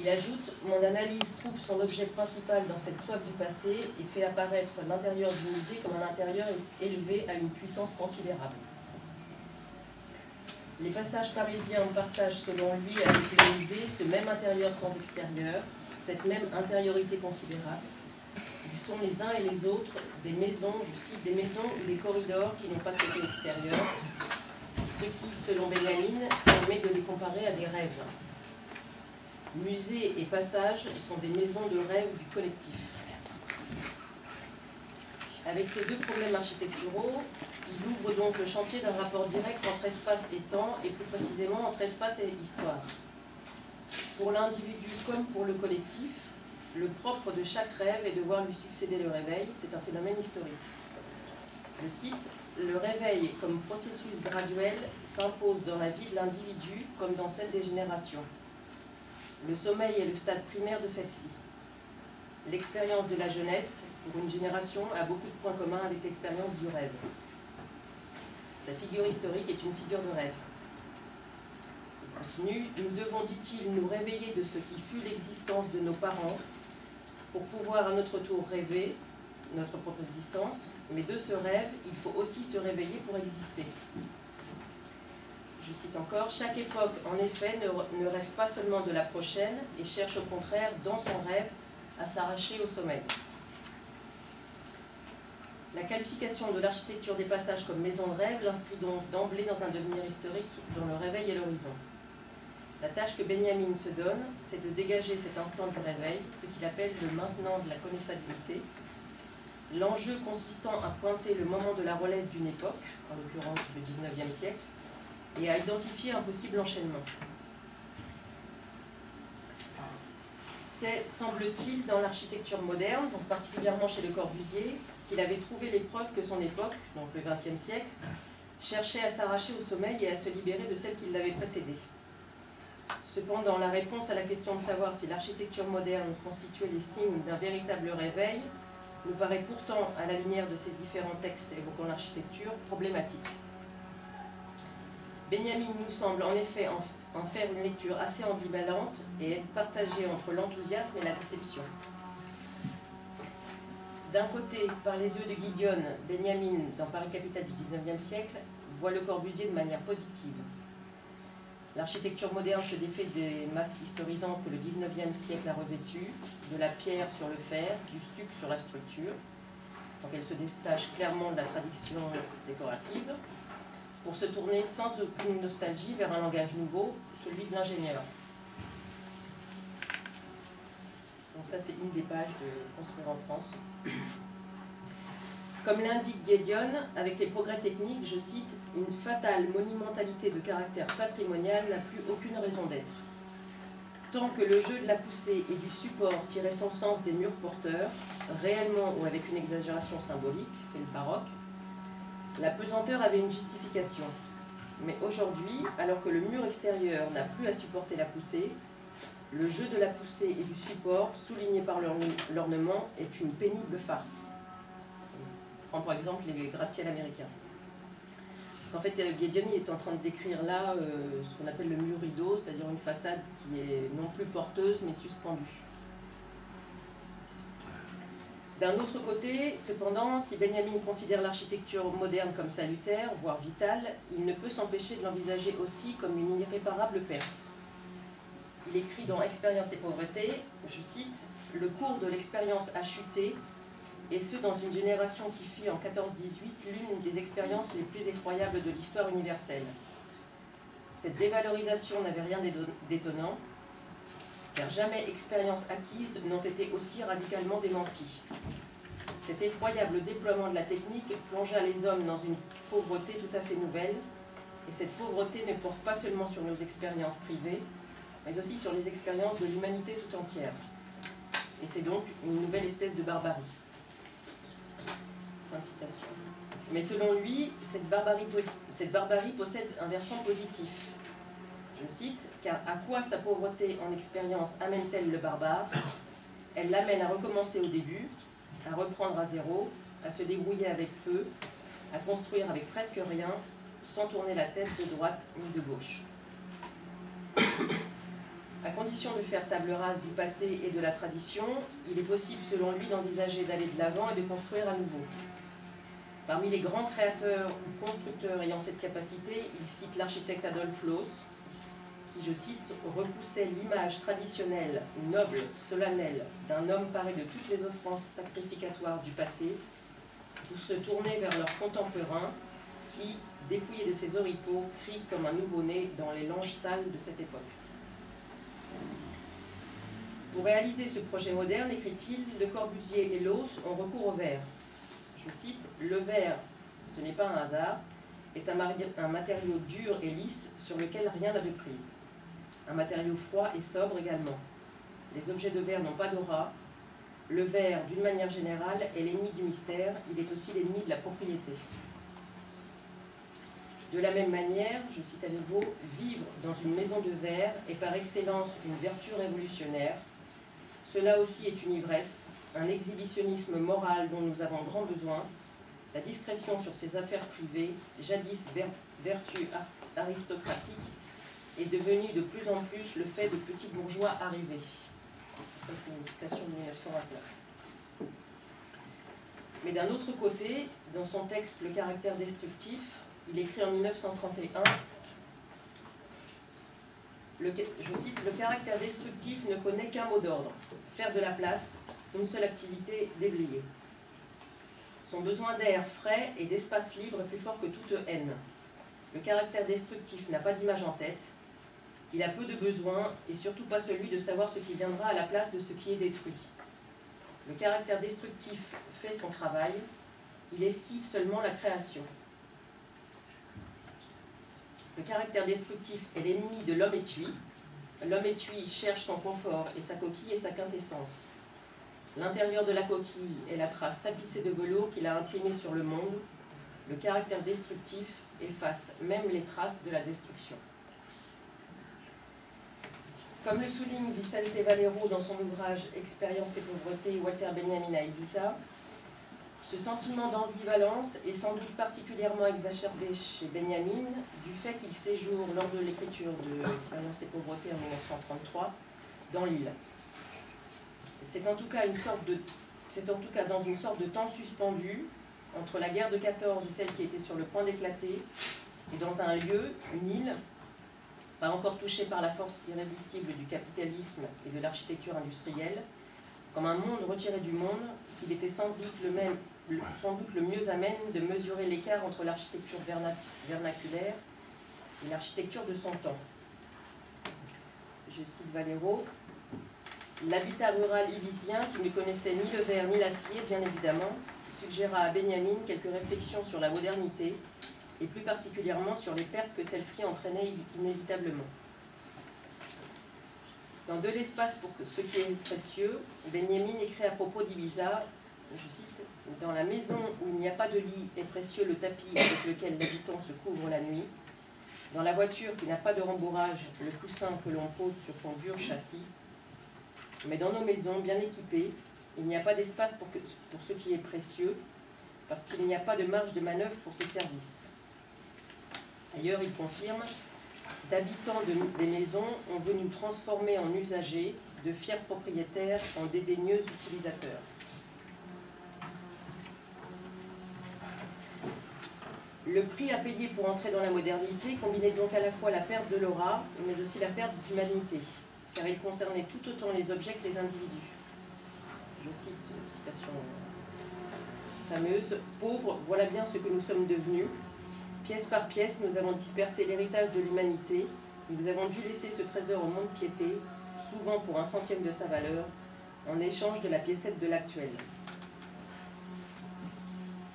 Il ajoute « Mon analyse trouve son objet principal dans cette soif du passé et fait apparaître l'intérieur du musée comme un intérieur élevé à une puissance considérable. » Les passages parisiens partagent selon lui avec le musée ce même intérieur sans extérieur, cette même intériorité considérable. Ils sont les uns et les autres des maisons, je cite, des maisons ou des corridors qui n'ont pas de côté extérieur, ce qui, selon Benjamin, permet de les comparer à des rêves. Musées et passages sont des maisons de rêve du collectif. Avec ces deux problèmes architecturaux, il ouvre donc le chantier d'un rapport direct entre espace et temps, et plus précisément entre espace et histoire. Pour l'individu comme pour le collectif, le propre de chaque rêve est de voir lui succéder le réveil, c'est un phénomène historique. Je cite, « Le réveil comme processus graduel s'impose dans la vie de l'individu comme dans celle des générations. Le sommeil est le stade primaire de celle-ci. L'expérience de la jeunesse, pour une génération, a beaucoup de points communs avec l'expérience du rêve. Sa figure historique est une figure de rêve. » Il continue, « Nous devons, dit-il, nous réveiller de ce qui fut l'existence de nos parents pour pouvoir à notre tour rêver notre propre existence, mais de ce rêve, il faut aussi se réveiller pour exister. » Je cite encore, « Chaque époque, en effet, ne rêve pas seulement de la prochaine et cherche au contraire, dans son rêve, à s'arracher au sommeil. » La qualification de l'architecture des passages comme maison de rêve l'inscrit donc d'emblée dans un devenir historique dont le réveil est l'horizon. La tâche que Benjamin se donne, c'est de dégager cet instant du réveil, ce qu'il appelle le maintenant de la connaissabilité, l'enjeu consistant à pointer le moment de la relève d'une époque, en l'occurrence le XIXe siècle, et à identifier un possible enchaînement. C'est, semble-t-il, dans l'architecture moderne, donc particulièrement chez Le Corbusier, qu'il avait trouvé les preuves que son époque, donc le XXe siècle, cherchait à s'arracher au sommeil et à se libérer de celle qui l'avait précédée. Cependant, la réponse à la question de savoir si l'architecture moderne constituait les signes d'un véritable réveil nous paraît pourtant, à la lumière de ces différents textes évoquant l'architecture, problématique. Benjamin nous semble en effet en faire une lecture assez ambivalente et être partagé entre l'enthousiasme et la déception. D'un côté, par les yeux de Gideon, Benjamin, dans Paris capitale du XIXe siècle, voit Le Corbusier de manière positive. L'architecture moderne se défait des masques historisants que le XIXe siècle a revêtus, de la pierre sur le fer, du stuc sur la structure, donc elle se détache clairement de la tradition décorative, pour se tourner sans aucune nostalgie vers un langage nouveau, celui de l'ingénieur. Donc ça, c'est une des pages de Construire en France. Comme l'indique Gideon, avec les progrès techniques, je cite, « Une fatale monumentalité de caractère patrimonial n'a plus aucune raison d'être. Tant que le jeu de la poussée et du support tirait son sens des murs porteurs, réellement ou avec une exagération symbolique, c'est le baroque, la pesanteur avait une justification. Mais aujourd'hui, alors que le mur extérieur n'a plus à supporter la poussée, le jeu de la poussée et du support, souligné par l'ornement, est une pénible farce. » On prend par exemple les gratte-ciel américains. En fait, Gideon est en train de décrire là ce qu'on appelle le mur rideau, c'est-à-dire une façade qui est non plus porteuse, mais suspendue. D'un autre côté, cependant, si Benjamin considère l'architecture moderne comme salutaire, voire vitale, il ne peut s'empêcher de l'envisager aussi comme une irréparable perte. Il écrit dans Expérience et pauvreté, je cite, « Le cours de l'expérience a chuté, et ce dans une génération qui fit en 14-18 l'une des expériences les plus effroyables de l'histoire universelle. Cette dévalorisation n'avait rien d'étonnant, car jamais expériences acquises n'ont été aussi radicalement démenties. Cet effroyable déploiement de la technique plongea les hommes dans une pauvreté tout à fait nouvelle, et cette pauvreté ne porte pas seulement sur nos expériences privées, mais aussi sur les expériences de l'humanité tout entière. Et c'est donc une nouvelle espèce de barbarie. » Fin de citation. Mais selon lui, cette barbarie possède un versant positif. Je cite, « Car à quoi sa pauvreté en expérience amène-t-elle le barbare? Elle l'amène à recommencer au début, à reprendre à zéro, à se débrouiller avec peu, à construire avec presque rien, sans tourner la tête de droite ni de gauche. » À condition de faire table rase du passé et de la tradition, il est possible selon lui d'envisager d'aller de l'avant et de construire à nouveau. Parmi les grands créateurs ou constructeurs ayant cette capacité, il cite l'architecte Adolf Loos, qui, je cite, repoussait l'image traditionnelle, noble, solennelle, d'un homme paré de toutes les offranses sacrificatoires du passé, pour se tourner vers leurs contemporains qui, dépouillés de ses oripeaux, crient comme un nouveau-né dans les langes sales de cette époque. Pour réaliser ce projet moderne, écrit-il, Le Corbusier et Loos ont recours au verre. Je cite, « Le verre, ce n'est pas un hasard, est un matériau dur et lisse sur lequel rien n'a de prise. Un matériau froid et sobre également. Les objets de verre n'ont pas d'aura. Le verre, d'une manière générale, est l'ennemi du mystère, il est aussi l'ennemi de la propriété. » De la même manière, je cite à nouveau, « Vivre dans une maison de verre est par excellence une vertu révolutionnaire. Cela aussi est une ivresse, un exhibitionnisme moral dont nous avons grand besoin. La discrétion sur ses affaires privées, jadis vertu aristocratique, est devenue de plus en plus le fait de petits bourgeois arrivés. » Ça, c'est une citation de 1929. Mais d'un autre côté, dans son texte « Le caractère destructif », il écrit en 1931, je cite, « Le caractère destructif ne connaît qu'un mot d'ordre, faire de la place, une seule activité, déblayer. Son besoin d'air frais et d'espace libre est plus fort que toute haine. Le caractère destructif n'a pas d'image en tête, il a peu de besoin et surtout pas celui de savoir ce qui viendra à la place de ce qui est détruit. Le caractère destructif fait son travail, il esquive seulement la création. Le caractère destructif est l'ennemi de l'homme étui. L'homme étui cherche son confort et sa coquille et sa quintessence. L'intérieur de la coquille est la trace tapissée de velours qu'il a imprimée sur le monde. Le caractère destructif efface même les traces de la destruction. Comme le souligne Vicente Valero dans son ouvrage « Expérience et pauvreté, Walter Benjamin à Ibiza », ce sentiment d'ambivalence est sans doute particulièrement exacerbé chez Benjamin du fait qu'il séjourne lors de l'écriture de « Expérience et pauvreté » en 1933 dans l'île. C'est en tout cas dans une sorte de temps suspendu entre la guerre de 14 et celle qui était sur le point d'éclater, et dans un lieu, une île, pas encore touchée par la force irrésistible du capitalisme et de l'architecture industrielle, comme un monde retiré du monde, il était sans doute le mieux à même de mesurer l'écart entre l'architecture vernaculaire et l'architecture de son temps. Je cite Valero, « L'habitat rural ibicien, qui ne connaissait ni le verre ni l'acier, bien évidemment, suggéra à Benjamin quelques réflexions sur la modernité, et plus particulièrement sur les pertes que celle-ci entraînait inévitablement. Dans De l'espace pour ce qui est précieux, Benjamin écrit à propos d'Ibiza, je cite, « Dans la maison où il n'y a pas de lit est précieux le tapis avec lequel l'habitant se couvre la nuit. Dans la voiture qui n'a pas de rembourrage, le coussin que l'on pose sur son dur châssis. Mais dans nos maisons bien équipées, il n'y a pas d'espace pour ce qui est précieux, parce qu'il n'y a pas de marge de manœuvre pour ces services. » Ailleurs, il confirme, « D'habitants des maisons, on veut nous transformer en usagers, de fiers propriétaires en dédaigneux utilisateurs. » Le prix à payer pour entrer dans la modernité combinait donc à la fois la perte de l'aura, mais aussi la perte d'humanité, car il concernait tout autant les objets que les individus. Je cite une citation fameuse, « Pauvres, voilà bien ce que nous sommes devenus. Pièce par pièce, nous avons dispersé l'héritage de l'humanité, nous avons dû laisser ce trésor au mont-de-piété, souvent pour 1/100 de sa valeur, en échange de la piécette de l'actuel. »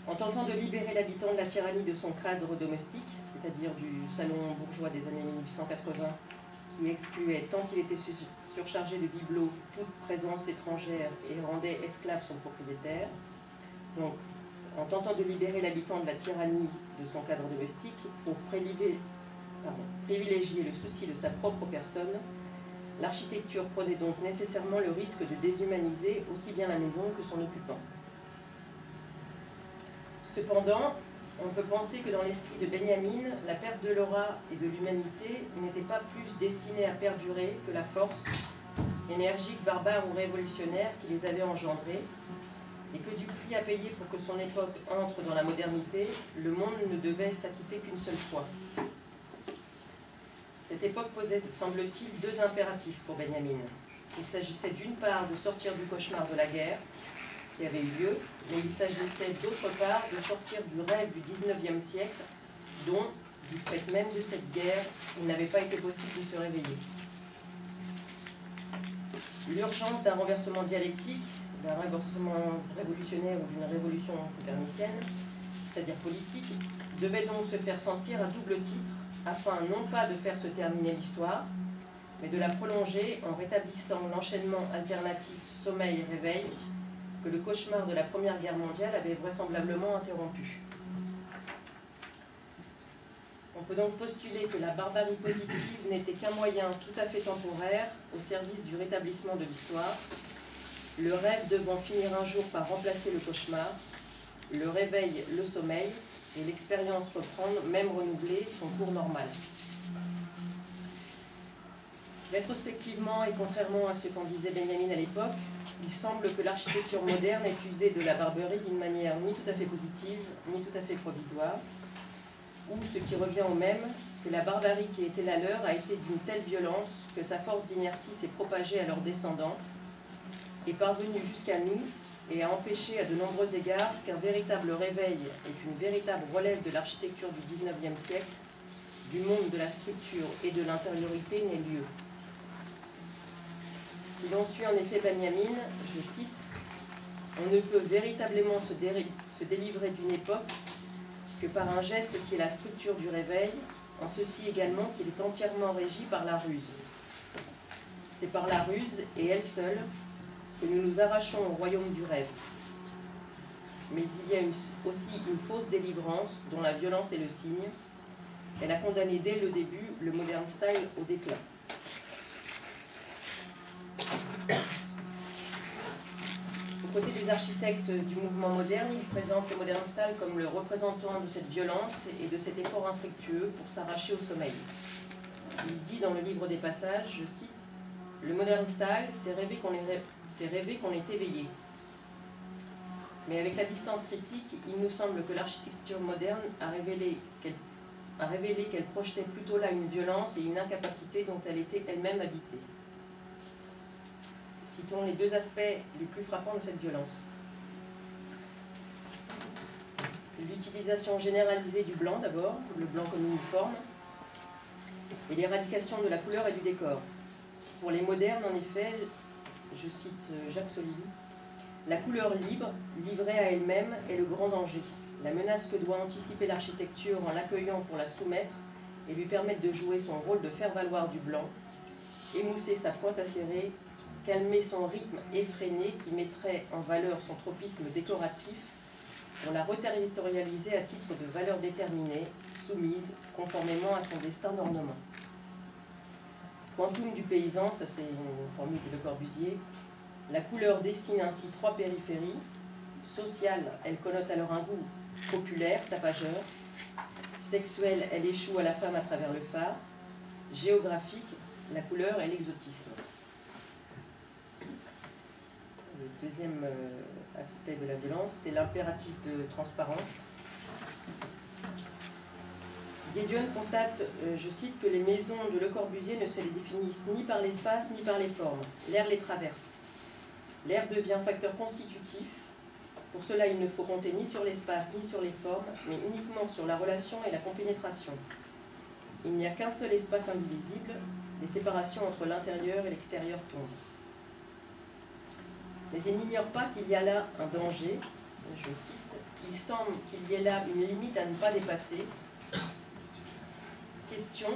En tentant de libérer l'habitant de la tyrannie de son cadre domestique, c'est-à-dire du salon bourgeois des années 1880, qui excluait, tant qu'il était surchargé de bibelots, toute présence étrangère et rendait esclave son propriétaire, donc en tentant de libérer l'habitant de la tyrannie de son cadre domestique pour privilégier le souci de sa propre personne, l'architecture prenait donc nécessairement le risque de déshumaniser aussi bien la maison que son occupant. Cependant, on peut penser que dans l'esprit de Benjamin, la perte de l'aura et de l'humanité n'était pas plus destinée à perdurer que la force, énergique, barbare ou révolutionnaire qui les avait engendrés, et que du prix à payer pour que son époque entre dans la modernité, le monde ne devait s'acquitter qu'une seule fois. Cette époque posait, semble-t-il, deux impératifs pour Benjamin. Il s'agissait d'une part de sortir du cauchemar de la guerre qui avait eu lieu, mais il s'agissait d'autre part de sortir du rêve du XIXe siècle dont, du fait même de cette guerre, il n'avait pas été possible de se réveiller. L'urgence d'un renversement dialectique, d'un renversement révolutionnaire ou d'une révolution copernicienne, c'est-à-dire politique, devait donc se faire sentir à double titre, afin non pas de faire se terminer l'histoire, mais de la prolonger en rétablissant l'enchaînement alternatif sommeil-réveil que le cauchemar de la Première Guerre mondiale avait vraisemblablement interrompu. On peut donc postuler que la barbarie positive n'était qu'un moyen tout à fait temporaire au service du rétablissement de l'histoire, le rêve devant finir un jour par remplacer le cauchemar, le réveil le sommeil, et l'expérience reprendre, même renouvelée, son cours normal. Rétrospectivement, et contrairement à ce qu'en disait Benjamin à l'époque, il semble que l'architecture moderne ait usé de la barbarie d'une manière ni tout à fait positive, ni tout à fait provisoire, ou, ce qui revient au même, que la barbarie qui était la leur a été d'une telle violence que sa force d'inertie s'est propagée à leurs descendants, est parvenue jusqu'à nous, et a empêché à de nombreux égards qu'un véritable réveil et qu'une véritable relève de l'architecture du XIXe siècle, du monde de la structure et de l'intériorité n'ait lieu. Si l'on suit en effet Benjamin, je cite, « On ne peut véritablement se délivrer d'une époque que par un geste qui est la structure du réveil, en ceci également qu'il est entièrement régi par la ruse. C'est par la ruse, et elle seule, que nous nous arrachons au royaume du rêve. Mais il y a aussi une fausse délivrance dont la violence est le signe. Elle a condamné dès le début le modern style au déclin. » Aux côtés des architectes du mouvement moderne, il présente le modern style comme le représentant de cette violence et de cet effort infructueux pour s'arracher au sommeil. Il dit dans le livre des passages, je cite, « Le modern style, c'est rêver qu'on est éveillé. Mais avec la distance critique, il nous semble que l'architecture moderne a révélé qu'elle projetait plutôt là une violence et une incapacité dont elle était elle-même habitée. » Citons les deux aspects les plus frappants de cette violence. L'utilisation généralisée du blanc d'abord, le blanc comme uniforme, et l'éradication de la couleur et du décor. Pour les modernes, en effet, je cite Jacques Solivi, « La couleur libre, livrée à elle-même, est le grand danger. La menace que doit anticiper l'architecture en l'accueillant pour la soumettre et lui permettre de jouer son rôle de faire-valoir du blanc, émousser sa pointe acérée, calmer son rythme effréné qui mettrait en valeur son tropisme décoratif pour la reterritorialiser à titre de valeur déterminée, soumise, conformément à son destin d'ornement. Quantum du paysan, ça c'est une formule de Le Corbusier, la couleur dessine ainsi trois périphéries. Sociale, elle connote alors un goût populaire, tapageur. Sexuelle, elle échoue à la femme à travers le phare. Géographique, la couleur et l'exotisme. Le deuxième aspect de la violence, c'est l'impératif de transparence. Guédion constate, je cite, que les maisons de Le Corbusier ne se les définissent ni par l'espace ni par les formes. L'air les traverse. L'air devient facteur constitutif. Pour cela, il ne faut compter ni sur l'espace ni sur les formes, mais uniquement sur la relation et la compénétration. Il n'y a qu'un seul espace indivisible, les séparations entre l'intérieur et l'extérieur tombent. Mais il n'ignore pas qu'il y a là un danger, je cite, « Il semble qu'il y ait là une limite à ne pas dépasser. Question,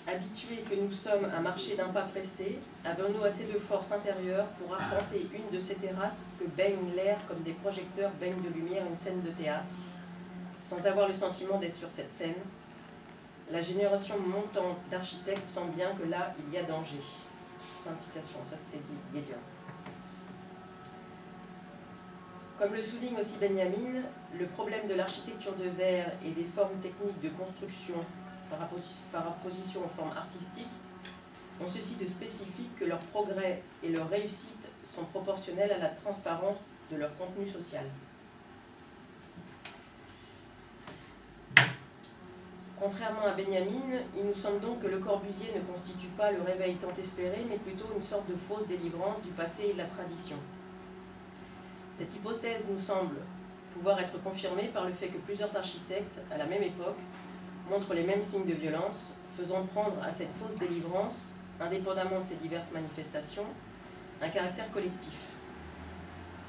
habitués que nous sommes à marcher d'un pas pressé, avons-nous assez de force intérieure pour arpenter une de ces terrasses que baigne l'air comme des projecteurs baignent de lumière une scène de théâtre, sans avoir le sentiment d'être sur cette scène? La génération montante d'architectes sent bien que là, il y a danger. » Fin de citation, ça c'était dit Guédion. Comme le souligne aussi Benjamin, le problème de l'architecture de verre et des formes techniques de construction par opposition aux formes artistiques ont ceci de spécifique que leur progrès et leur réussite sont proportionnels à la transparence de leur contenu social. Contrairement à Benjamin, il nous semble donc que Le Corbusier ne constitue pas le réveil tant espéré, mais plutôt une sorte de fausse délivrance du passé et de la tradition. Cette hypothèse nous semble pouvoir être confirmée par le fait que plusieurs architectes, à la même époque, montrent les mêmes signes de violence, faisant prendre à cette fausse délivrance, indépendamment de ces diverses manifestations, un caractère collectif.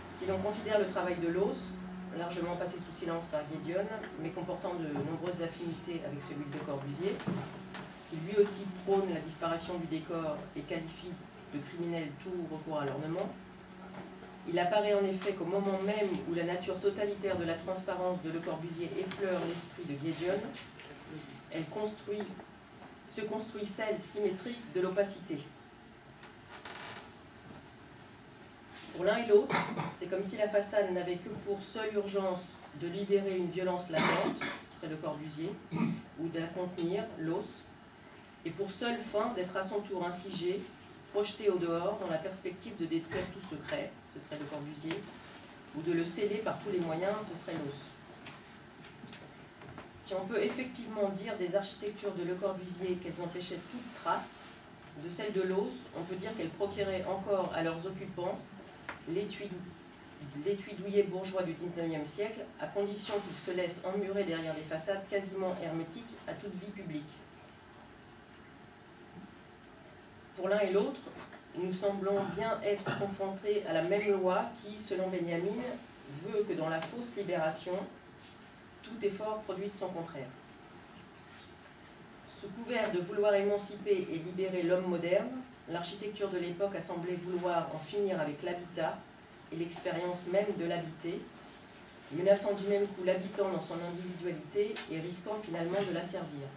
Si l'on considère le travail de Loos, largement passé sous silence par Guédion, mais comportant de nombreuses affinités avec celui de Le Corbusier, qui lui aussi prône la disparition du décor et qualifie de criminel tout recours à l'ornement, il apparaît en effet qu'au moment même où la nature totalitaire de la transparence de Le Corbusier effleure l'esprit de Guédion, elle se construit celle symétrique de l'opacité. Pour l'un et l'autre, c'est comme si la façade n'avait que pour seule urgence de libérer une violence latente, ce serait Le Corbusier, ou de la contenir, Loos, et pour seule fin d'être à son tour infligée, projetée au dehors dans la perspective de détruire tout secret, ce serait Le Corbusier, ou de le sceller par tous les moyens, ce serait Loos. Si on peut effectivement dire des architectures de Le Corbusier qu'elles empêchaient toute trace, de celles de Loos, on peut dire qu'elles procuraient encore à leurs occupants l'étui-douillet bourgeois du XIXe siècle, à condition qu'ils se laissent emmurer derrière des façades quasiment hermétiques à toute vie publique. Pour l'un et l'autre, nous semblons bien être confrontés à la même loi qui, selon Benjamin, veut que dans la fausse libération, tout effort produise son contraire. Sous couvert de vouloir émanciper et libérer l'homme moderne, l'architecture de l'époque a semblé vouloir en finir avec l'habitat et l'expérience même de l'habité, menaçant du même coup l'habitant dans son individualité et risquant finalement de l'asservir.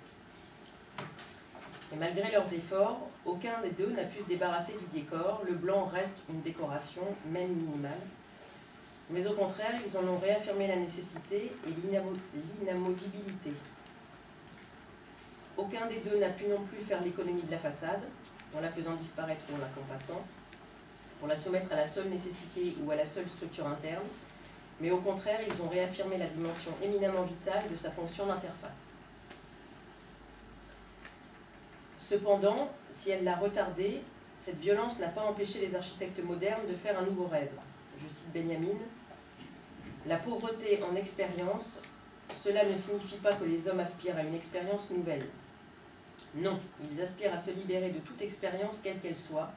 Et malgré leurs efforts, aucun des deux n'a pu se débarrasser du décor, le blanc reste une décoration, même minimale, mais au contraire, ils en ont réaffirmé la nécessité et l'inamovibilité. Aucun des deux n'a pu non plus faire l'économie de la façade, en la faisant disparaître ou en la compassant, pour la soumettre à la seule nécessité ou à la seule structure interne, mais au contraire, ils ont réaffirmé la dimension éminemment vitale de sa fonction d'interface. Cependant, si elle l'a retardée, cette violence n'a pas empêché les architectes modernes de faire un nouveau rêve. Je cite Benjamin, « La pauvreté en expérience, cela ne signifie pas que les hommes aspirent à une expérience nouvelle. Non, ils aspirent à se libérer de toute expérience, quelle qu'elle soit.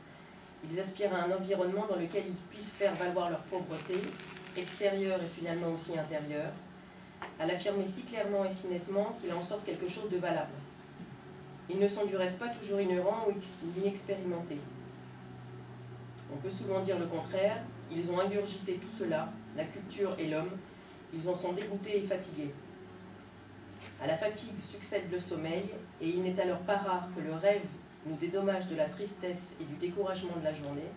Ils aspirent à un environnement dans lequel ils puissent faire valoir leur pauvreté, extérieure et finalement aussi intérieure, à l'affirmer si clairement et si nettement qu'il en sorte quelque chose de valable. Ils ne sont du reste pas toujours ignorants ou inexpérimentés. On peut souvent dire le contraire, ils ont ingurgité tout cela, la culture et l'homme, ils en sont dégoûtés et fatigués. À la fatigue succède le sommeil, et il n'est alors pas rare que le rêve nous dédommage de la tristesse et du découragement de la journée,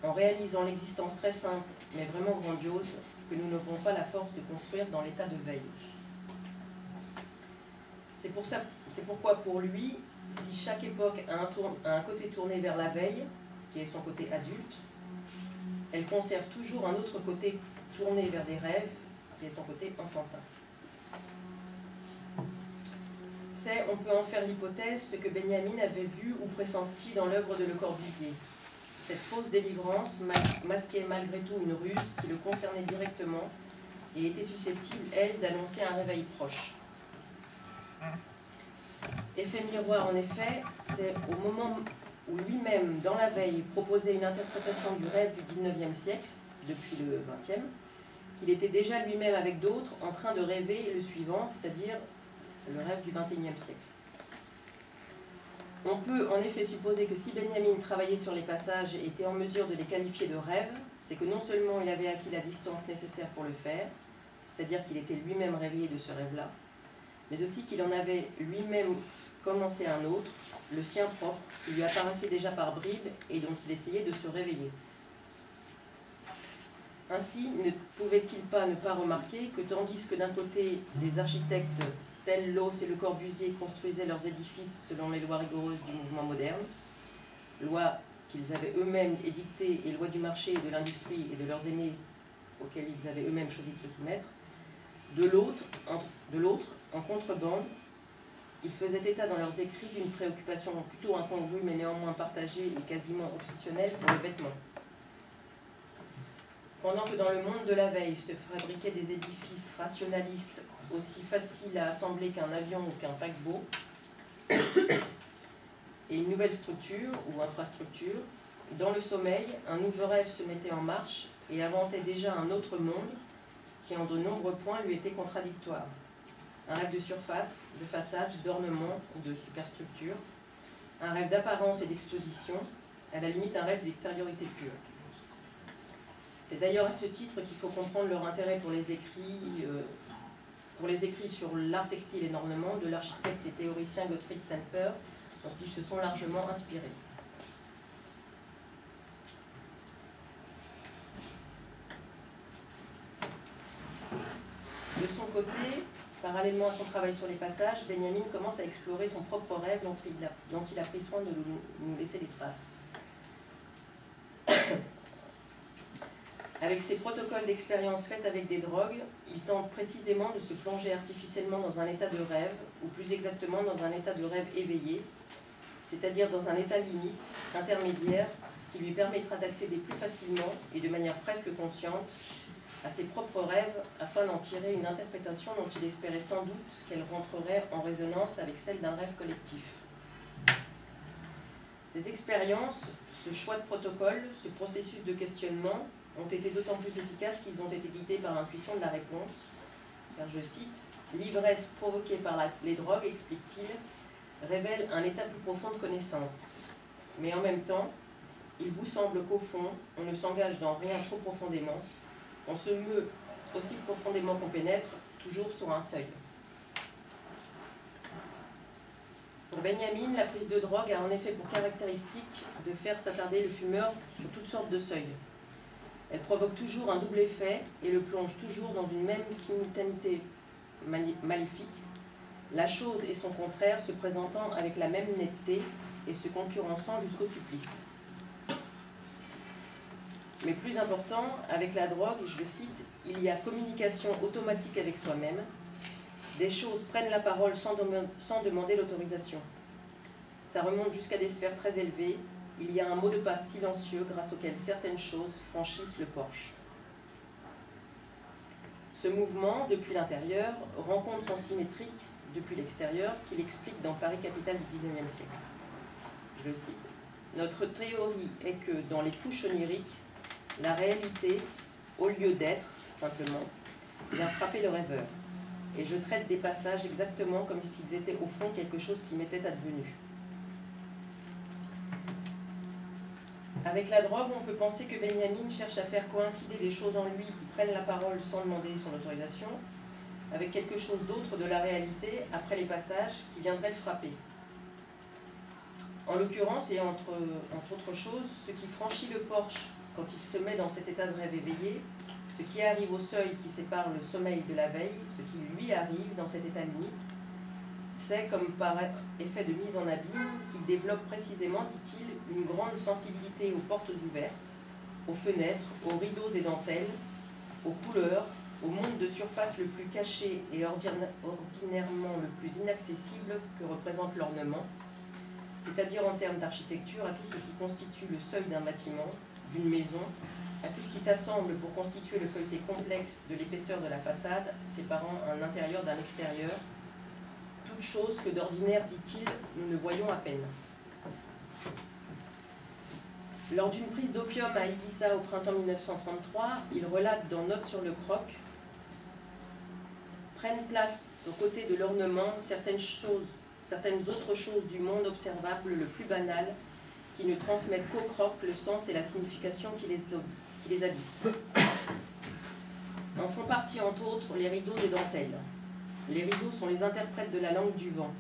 en réalisant l'existence très simple, mais vraiment grandiose, que nous n'avons pas la force de construire dans l'état de veille. C'est pourquoi pour lui, si chaque époque a un côté tourné vers la veille, qui est son côté adulte, elle conserve toujours un autre côté tourné vers des rêves, qui est son côté enfantin. C'est, on peut en faire l'hypothèse, ce que Benjamin avait vu ou pressenti dans l'œuvre de Le Corbusier. Cette fausse délivrance masquait malgré tout une ruse qui le concernait directement et était susceptible, elle, d'annoncer un réveil proche. Effet miroir, en effet, c'est au moment où lui-même, dans la veille, proposait une interprétation du rêve du XIXe siècle, depuis le XXe, qu'il était déjà lui-même avec d'autres en train de rêver le suivant, c'est-à-dire le rêve du XXIe siècle. On peut en effet supposer que si Benjamin travaillait sur les passages et était en mesure de les qualifier de rêves, c'est que non seulement il avait acquis la distance nécessaire pour le faire, c'est-à-dire qu'il était lui-même réveillé de ce rêve-là, mais aussi qu'il en avait lui-même commencé un autre, le sien propre, qui lui apparaissait déjà par bribes et dont il essayait de se réveiller. Ainsi, ne pouvait-il pas ne pas remarquer que tandis que d'un côté, les architectes tels Loos et Le Corbusier construisaient leurs édifices selon les lois rigoureuses du mouvement moderne, lois qu'ils avaient eux-mêmes édictées et lois du marché et de l'industrie et de leurs aînés auxquels ils avaient eux-mêmes choisi de se soumettre, de l'autre, en contrebande, ils faisaient état dans leurs écrits d'une préoccupation plutôt incongrue mais néanmoins partagée et quasiment obsessionnelle pour le vêtement. Pendant que dans le monde de la veille se fabriquaient des édifices rationalistes aussi faciles à assembler qu'un avion ou qu'un paquebot, et une nouvelle structure ou infrastructure, dans le sommeil, un nouveau rêve se mettait en marche et inventait déjà un autre monde qui en de nombreux points lui était contradictoire. Un rêve de surface, de façade, d'ornement ou de superstructure, un rêve d'apparence et d'exposition, à la limite un rêve d'extériorité pure. C'est d'ailleurs à ce titre qu'il faut comprendre leur intérêt pour les écrits sur l'art textile et l'ornement de l'architecte et théoricien Gottfried Semper, dont ils se sont largement inspirés. De son côté, parallèlement à son travail sur les passages, Benjamin commence à explorer son propre rêve dont il a pris soin de nous laisser des traces. Avec ses protocoles d'expérience faits avec des drogues, il tente précisément de se plonger artificiellement dans un état de rêve, ou plus exactement dans un état de rêve éveillé, c'est-à-dire dans un état limite, intermédiaire, qui lui permettra d'accéder plus facilement et de manière presque consciente à ses propres rêves afin d'en tirer une interprétation dont il espérait sans doute qu'elle rentrerait en résonance avec celle d'un rêve collectif. Ces expériences, ce choix de protocole, ce processus de questionnement ont été d'autant plus efficaces qu'ils ont été guidés par l'intuition de la réponse, car je cite, « L'ivresse provoquée par les drogues, explique-t-il, révèle un état plus profond de connaissance. Mais en même temps, il vous semble qu'au fond, on ne s'engage dans rien trop profondément, on se meut aussi profondément qu'on pénètre, toujours sur un seuil. » Pour Benjamin, la prise de drogue a en effet pour caractéristique de faire s'attarder le fumeur sur toutes sortes de seuils. Elle provoque toujours un double effet et le plonge toujours dans une même simultanéité maléfique, la chose et son contraire se présentant avec la même netteté et se concurrençant jusqu'au supplice. Mais plus important, avec la drogue, je cite, « il y a communication automatique avec soi-même, des choses prennent la parole sans demander l'autorisation. Ça remonte jusqu'à des sphères très élevées, il y a un mot de passe silencieux grâce auquel certaines choses franchissent le porche. » Ce mouvement, depuis l'intérieur, rencontre son symétrique depuis l'extérieur qu'il explique dans Paris capitale du XIXe siècle. Je le cite. « Notre théorie est que dans les couches oniriques, la réalité, au lieu d'être, simplement, vient frapper le rêveur. Et je traite des passages exactement comme s'ils étaient au fond quelque chose qui m'était advenu. » Avec la drogue, on peut penser que Benjamin cherche à faire coïncider des choses en lui qui prennent la parole sans demander son autorisation, avec quelque chose d'autre de la réalité, après les passages, qui viendrait le frapper. En l'occurrence, et entre autres choses, ce qui franchit le porche quand il se met dans cet état de rêve éveillé, ce qui arrive au seuil qui sépare le sommeil de la veille, ce qui lui arrive dans cet état limite, c'est, comme par effet de mise en abîme, qu'il développe précisément, dit-il, une grande sensibilité aux portes ouvertes, aux fenêtres, aux rideaux et dentelles, aux couleurs, au monde de surface le plus caché et ordinairement le plus inaccessible que représente l'ornement, c'est-à-dire en termes d'architecture à tout ce qui constitue le seuil d'un bâtiment, d'une maison, à tout ce qui s'assemble pour constituer le feuilleté complexe de l'épaisseur de la façade, séparant un intérieur d'un extérieur, toute chose que d'ordinaire, dit-il, nous ne voyons à peine. Lors d'une prise d'opium à Ibiza au printemps 1933, il relate dans Notes sur le croc, prennent place aux côtés de l'ornement certaines autres choses du monde observable le plus banal, qui ne transmettent qu'au croc le sens et la signification qui les habitent. En font partie entre autres les rideaux et dentelles. Les rideaux sont les interprètes de la langue du vent.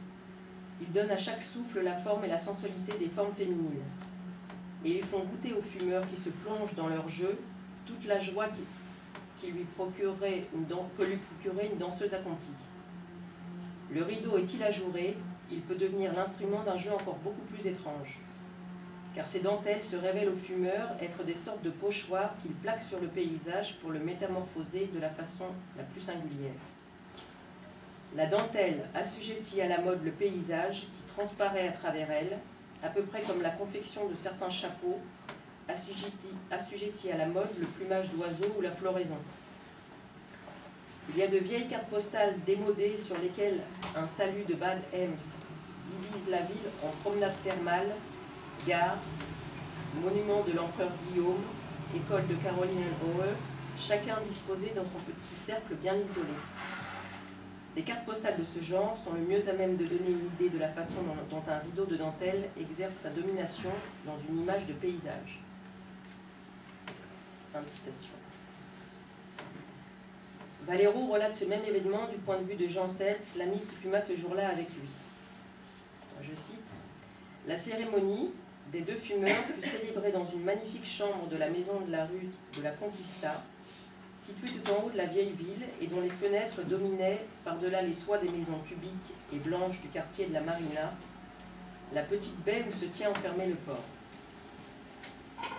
Ils donnent à chaque souffle la forme et la sensualité des formes féminines. Et ils font goûter aux fumeurs qui se plongent dans leur jeu toute la joie que lui procurait une danseuse accomplie. Le rideau est-il ajouré, il peut devenir l'instrument d'un jeu encore beaucoup plus étrange, car ces dentelles se révèlent au fumeur être des sortes de pochoirs qu'il plaque sur le paysage pour le métamorphoser de la façon la plus singulière. La dentelle assujettit à la mode le paysage qui transparaît à travers elle, à peu près comme la confection de certains chapeaux assujettit à la mode le plumage d'oiseaux ou la floraison. Il y a de vieilles cartes postales démodées sur lesquelles un salut de Bad Ems divise la ville en promenade thermale, gare, monument de l'empereur Guillaume, école de Caroline Hohe, chacun disposé dans son petit cercle bien isolé. Les cartes postales de ce genre sont le mieux à même de donner une idée de la façon dont un rideau de dentelle exerce sa domination dans une image de paysage. Fin de citation. Valero relate ce même événement du point de vue de Jean Sels, l'ami qui fuma ce jour-là avec lui. Je cite, « La cérémonie des deux fumeurs fut célébrée dans une magnifique chambre de la maison de la rue de la Conquista, située tout en haut de la vieille ville et dont les fenêtres dominaient, par-delà les toits des maisons cubiques et blanches du quartier de la Marina, la petite baie où se tient enfermé le port.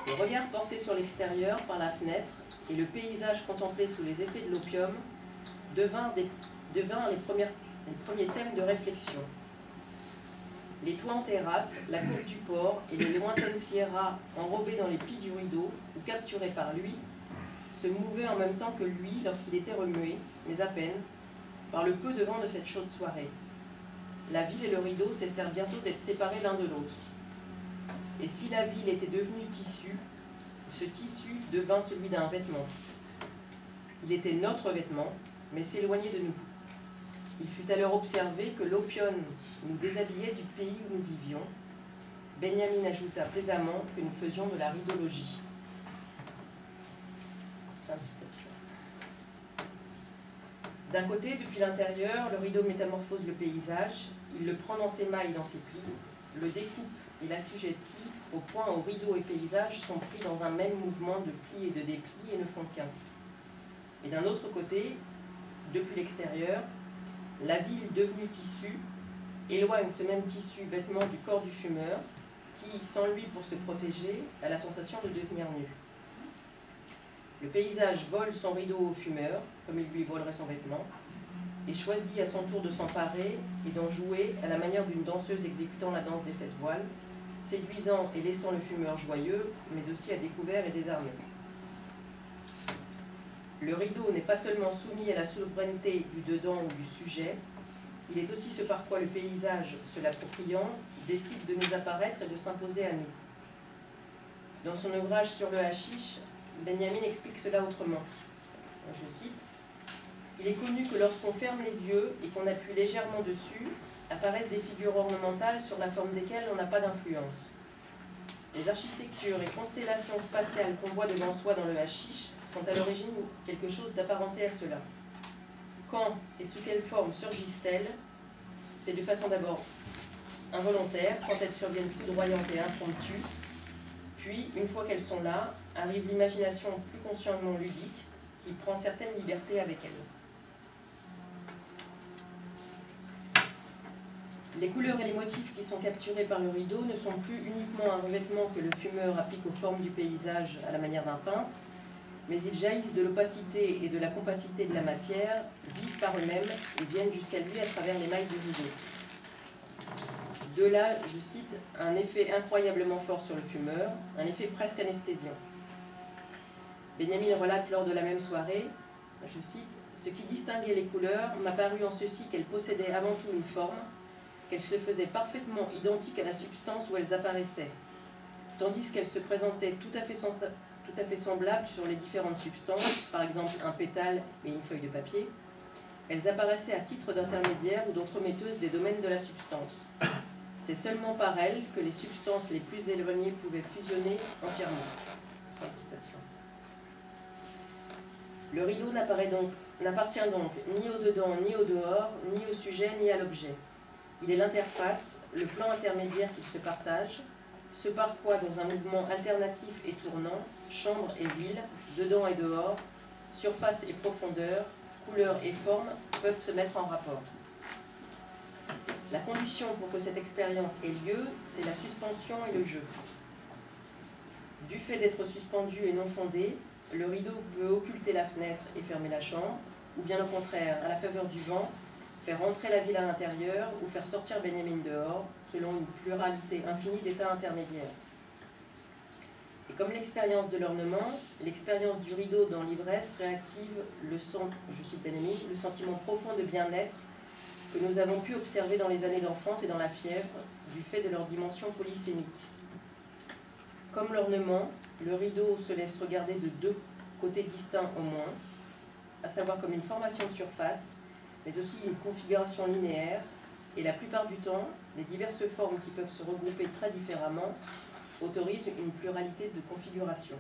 Le regard porté sur l'extérieur par la fenêtre et le paysage contemplé sous les effets de l'opium devinrent les premiers thèmes de réflexion. Les toits en terrasse, la cour du port et les lointaines sierras enrobées dans les plis du rideau ou capturées par lui se mouvaient en même temps que lui lorsqu'il était remué, mais à peine, par le peu de vent de cette chaude soirée. La ville et le rideau cessèrent bientôt d'être séparés l'un de l'autre. Et si la ville était devenue tissu, ce tissu devint celui d'un vêtement. Il était notre vêtement, mais s'éloignait de nous. Il fut alors observé que l'opium nous déshabillait du pays où nous vivions. Benjamin ajouta plaisamment que nous faisions de la ridologie. Fin de citation. D'un côté, depuis l'intérieur, le rideau métamorphose le paysage, il le prend dans ses mailles et dans ses plis, le découpe et l'assujettit au point où rideau et paysage sont pris dans un même mouvement de plis et de déplis et ne font qu'un. Et d'un autre côté, depuis l'extérieur, la ville devenue tissu éloigne ce même tissu vêtement du corps du fumeur qui, sans lui pour se protéger, a la sensation de devenir nu. Le paysage vole son rideau au fumeur, comme il lui volerait son vêtement, et choisit à son tour de s'emparer et d'en jouer à la manière d'une danseuse exécutant la danse des 7 voiles, séduisant et laissant le fumeur joyeux, mais aussi à découvert et désarmé. Le rideau n'est pas seulement soumis à la souveraineté du dedans ou du sujet, il est aussi ce par quoi le paysage, se l'appropriant, décide de nous apparaître et de s'imposer à nous. Dans son ouvrage sur le hashish, Benjamin explique cela autrement. Je cite, « Il est connu que lorsqu'on ferme les yeux et qu'on appuie légèrement dessus, apparaissent des figures ornementales sur la forme desquelles on n'a pas d'influence. Les architectures et constellations spatiales qu'on voit devant soi dans le hashish sont à l'origine quelque chose d'apparenté à cela. Quand et sous quelle forme surgissent-elles? C'est de façon d'abord involontaire, quand elles surviennent foudroyantes et impromptues, puis, une fois qu'elles sont là, arrive l'imagination plus consciemment ludique qui prend certaines libertés avec elles. Les couleurs et les motifs qui sont capturés par le rideau ne sont plus uniquement un revêtement que le fumeur applique aux formes du paysage à la manière d'un peintre, mais ils jaillissent de l'opacité et de la compacité de la matière, vivent par eux-mêmes et viennent jusqu'à lui à travers les mailles du rideau. De là, je cite, un effet incroyablement fort sur le fumeur, un effet presque anesthésiant. Benjamin relate lors de la même soirée, je cite, « Ce qui distinguait les couleurs m'a paru en ceci qu'elles possédaient avant tout une forme, qu'elles se faisaient parfaitement identiques à la substance où elles apparaissaient, tandis qu'elles se présentaient tout à fait semblables sur les différentes substances, par exemple un pétale et une feuille de papier, elles apparaissaient à titre d'intermédiaire ou d'entremetteuse des domaines de la substance. C'est seulement par elles que les substances les plus éloignées pouvaient fusionner entièrement. » Fin de citation. Le rideau n'appartient donc ni au dedans, ni au dehors, ni au sujet, ni à l'objet. Il est l'interface, le plan intermédiaire qu'ils se partagent, ce par quoi, dans un mouvement alternatif et tournant, chambre et ville, dedans et dehors, surface et profondeur, couleur et forme peuvent se mettre en rapport. La condition pour que cette expérience ait lieu, c'est la suspension et le jeu. Du fait d'être suspendu et non fondé, le rideau peut occulter la fenêtre et fermer la chambre, ou bien au contraire, à la faveur du vent, faire entrer la ville à l'intérieur ou faire sortir Benjamin dehors, selon une pluralité infinie d'états intermédiaires. Et comme l'expérience de l'ornement, l'expérience du rideau dans l'ivresse réactive je cite Benjamin, le sentiment profond de bien-être que nous avons pu observer dans les années d'enfance et dans la fièvre, du fait de leur dimension polysémique. Comme l'ornement, le rideau se laisse regarder de deux côtés distincts au moins, à savoir comme une formation de surface, mais aussi une configuration linéaire, et la plupart du temps, les diverses formes qui peuvent se regrouper très différemment autorisent une pluralité de configurations.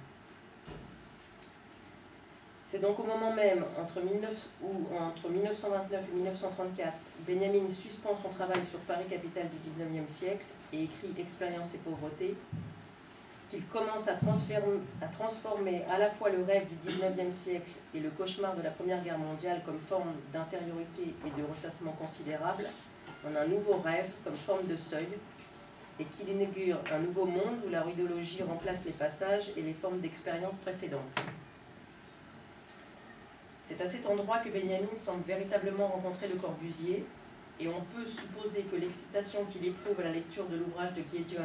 C'est donc au moment même, entre 1929 et 1934, Benjamin suspend son travail sur Paris, capitale du XIXe siècle, et écrit « Expérience et pauvreté », qu'il commence à transformer à la fois le rêve du XIXe siècle et le cauchemar de la Première Guerre mondiale comme forme d'intériorité et de ressassement considérable en un nouveau rêve comme forme de seuil, et qu'il inaugure un nouveau monde où la rudologie remplace les passages et les formes d'expérience précédentes. C'est à cet endroit que Benjamin semble véritablement rencontrer Le Corbusier, et on peut supposer que l'excitation qu'il éprouve à la lecture de l'ouvrage de Giedion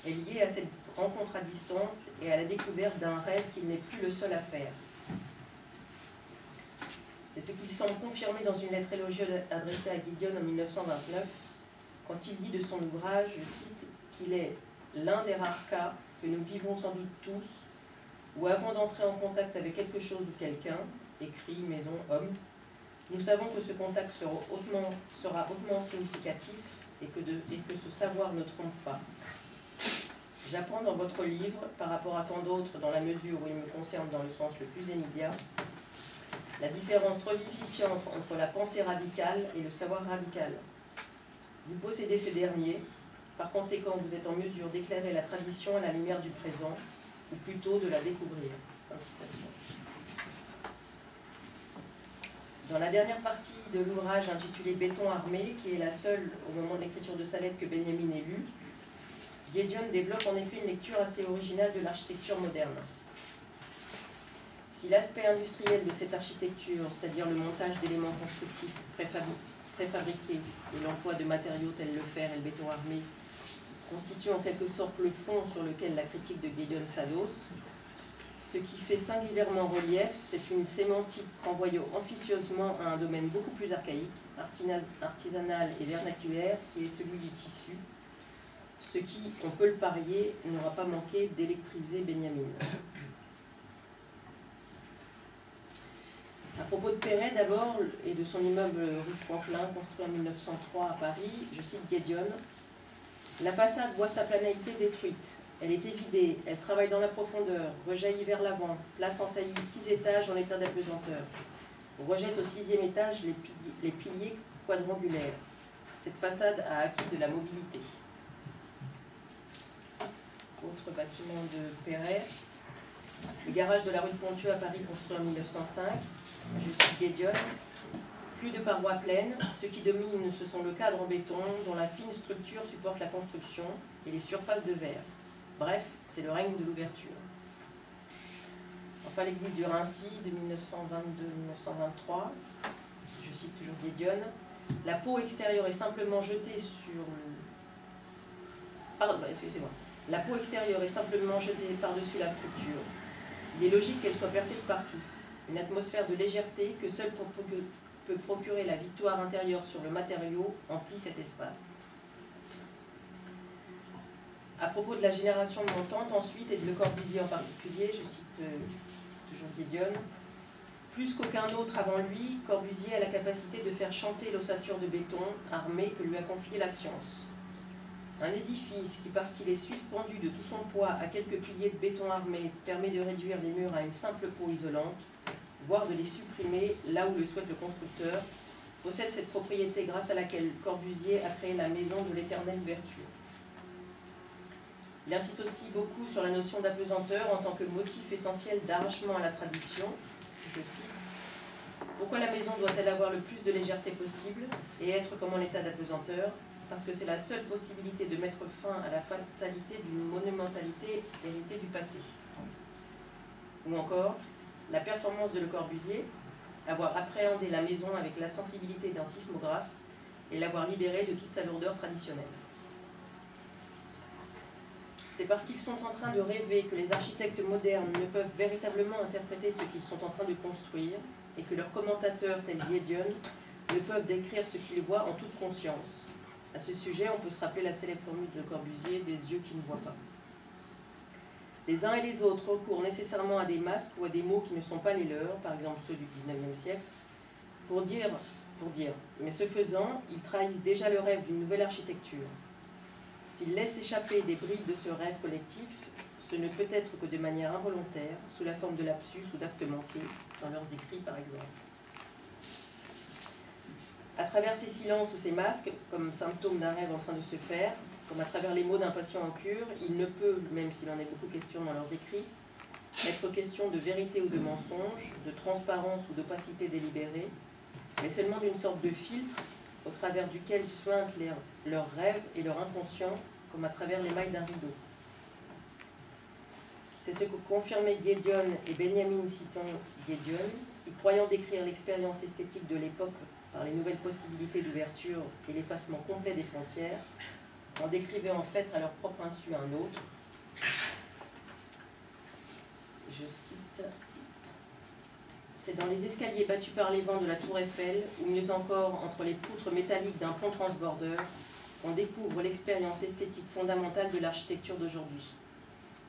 est liée à cette rencontre à distance et à la découverte d'un rêve qu'il n'est plus le seul à faire. C'est ce qu'il semble confirmer dans une lettre élogieuse adressée à Giedion en 1929, quand il dit de son ouvrage, je cite, qu'il est l'un des rares cas que nous vivons sans doute tous, où avant d'entrer en contact avec quelque chose ou quelqu'un, écrit, maison, homme, nous savons que ce contact sera hautement significatif et que ce savoir ne trompe pas. J'apprends dans votre livre, par rapport à tant d'autres dans la mesure où il me concerne dans le sens le plus immédiat, la différence revivifiante entre la pensée radicale et le savoir radical. Vous possédez ces derniers, par conséquent vous êtes en mesure d'éclairer la tradition à la lumière du présent, ou plutôt de la découvrir. Fin de citation. Dans la dernière partie de l'ouvrage intitulé « Béton armé », qui est la seule, au moment de l'écriture de sa lettre, que Benjamin ait lue, Giedion développe en effet une lecture assez originale de l'architecture moderne. Si l'aspect industriel de cette architecture, c'est-à-dire le montage d'éléments constructifs préfabriqués et l'emploi de matériaux tels le fer et le béton armé, constitue en quelque sorte le fond sur lequel la critique de Giedion s'adosse, ce qui fait singulièrement relief, c'est une sémantique renvoyant officieusement à un domaine beaucoup plus archaïque, artisanal et vernaculaire, qui est celui du tissu, ce qui, on peut le parier, n'aura pas manqué d'électriser Benjamin. À propos de Perret d'abord, et de son immeuble rue Franklin, construit en 1903 à Paris, je cite Giedion, « La façade voit sa planéité détruite. Elle est évidée, elle travaille dans la profondeur, rejaillit vers l'avant, place en saillie 6 étages en état d'apesanteur. Rejette au 6e étage les piliers quadrangulaires. Cette façade a acquis de la mobilité. » Autre bâtiment de Perret, le garage de la rue de Pontieux à Paris, construit en 1905, je cite Giedion, « Plus de parois pleines, ce qui domine ce sont le cadre en béton dont la fine structure supporte la construction et les surfaces de verre. Bref, c'est le règne de l'ouverture. » Enfin, l'église du Raincy de 1922-1923, je cite toujours Giedion, « La peau extérieure est simplement jetée sur le... Pardon, excusez-moi. La peau extérieure est simplement jetée par-dessus la structure. Il est logique qu'elle soit percée de partout. Une atmosphère de légèreté que seule peut procurer la victoire intérieure sur le matériau emplit cet espace. » À propos de la génération montante ensuite, et de Le Corbusier en particulier, je cite toujours Giedion, « Plus qu'aucun autre avant lui, Corbusier a la capacité de faire chanter l'ossature de béton armé que lui a confié la science. Un édifice qui, parce qu'il est suspendu de tout son poids à quelques piliers de béton armé, permet de réduire les murs à une simple peau isolante, voire de les supprimer là où le souhaite le constructeur, possède cette propriété grâce à laquelle Corbusier a créé la maison de l'éternelle ouverture. » Il insiste aussi beaucoup sur la notion d'apesanteur en tant que motif essentiel d'arrachement à la tradition. Je cite, « Pourquoi la maison doit-elle avoir le plus de légèreté possible et être comme en état d'apesanteur? Parce que c'est la seule possibilité de mettre fin à la fatalité d'une monumentalité héritée du passé. » Ou encore, la performance de Le Corbusier, avoir appréhendé la maison avec la sensibilité d'un sismographe et l'avoir libérée de toute sa lourdeur traditionnelle. C'est parce qu'ils sont en train de rêver que les architectes modernes ne peuvent véritablement interpréter ce qu'ils sont en train de construire et que leurs commentateurs, tels Giedion, ne peuvent décrire ce qu'ils voient en toute conscience. À ce sujet, on peut se rappeler la célèbre formule de Corbusier, des yeux qui ne voient pas. Les uns et les autres recourent nécessairement à des masques ou à des mots qui ne sont pas les leurs, par exemple ceux du XIXe siècle, pour dire, mais ce faisant, ils trahissent déjà le rêve d'une nouvelle architecture. S'ils laissent échapper des bribes de ce rêve collectif, ce ne peut être que de manière involontaire, sous la forme de lapsus ou d'actes manqués, dans leurs écrits par exemple. À travers ces silences ou ces masques, comme symptômes d'un rêve en train de se faire, comme à travers les mots d'un patient en cure, il ne peut, même s'il en est beaucoup question dans leurs écrits, être question de vérité ou de mensonge, de transparence ou d'opacité délibérée, mais seulement d'une sorte de filtre au travers duquel suintent leurs rêves et leur inconscient, comme à travers les mailles d'un rideau. C'est ce que confirmaient Giedion et Benjamin citant Giedion, qui, croyant décrire l'expérience esthétique de l'époque par les nouvelles possibilités d'ouverture et l'effacement complet des frontières, en décrivaient en fait à leur propre insu un autre. Je cite, « C'est dans les escaliers battus par les vents de la tour Eiffel, ou mieux encore entre les poutres métalliques d'un pont transbordeur, qu'on découvre l'expérience esthétique fondamentale de l'architecture d'aujourd'hui.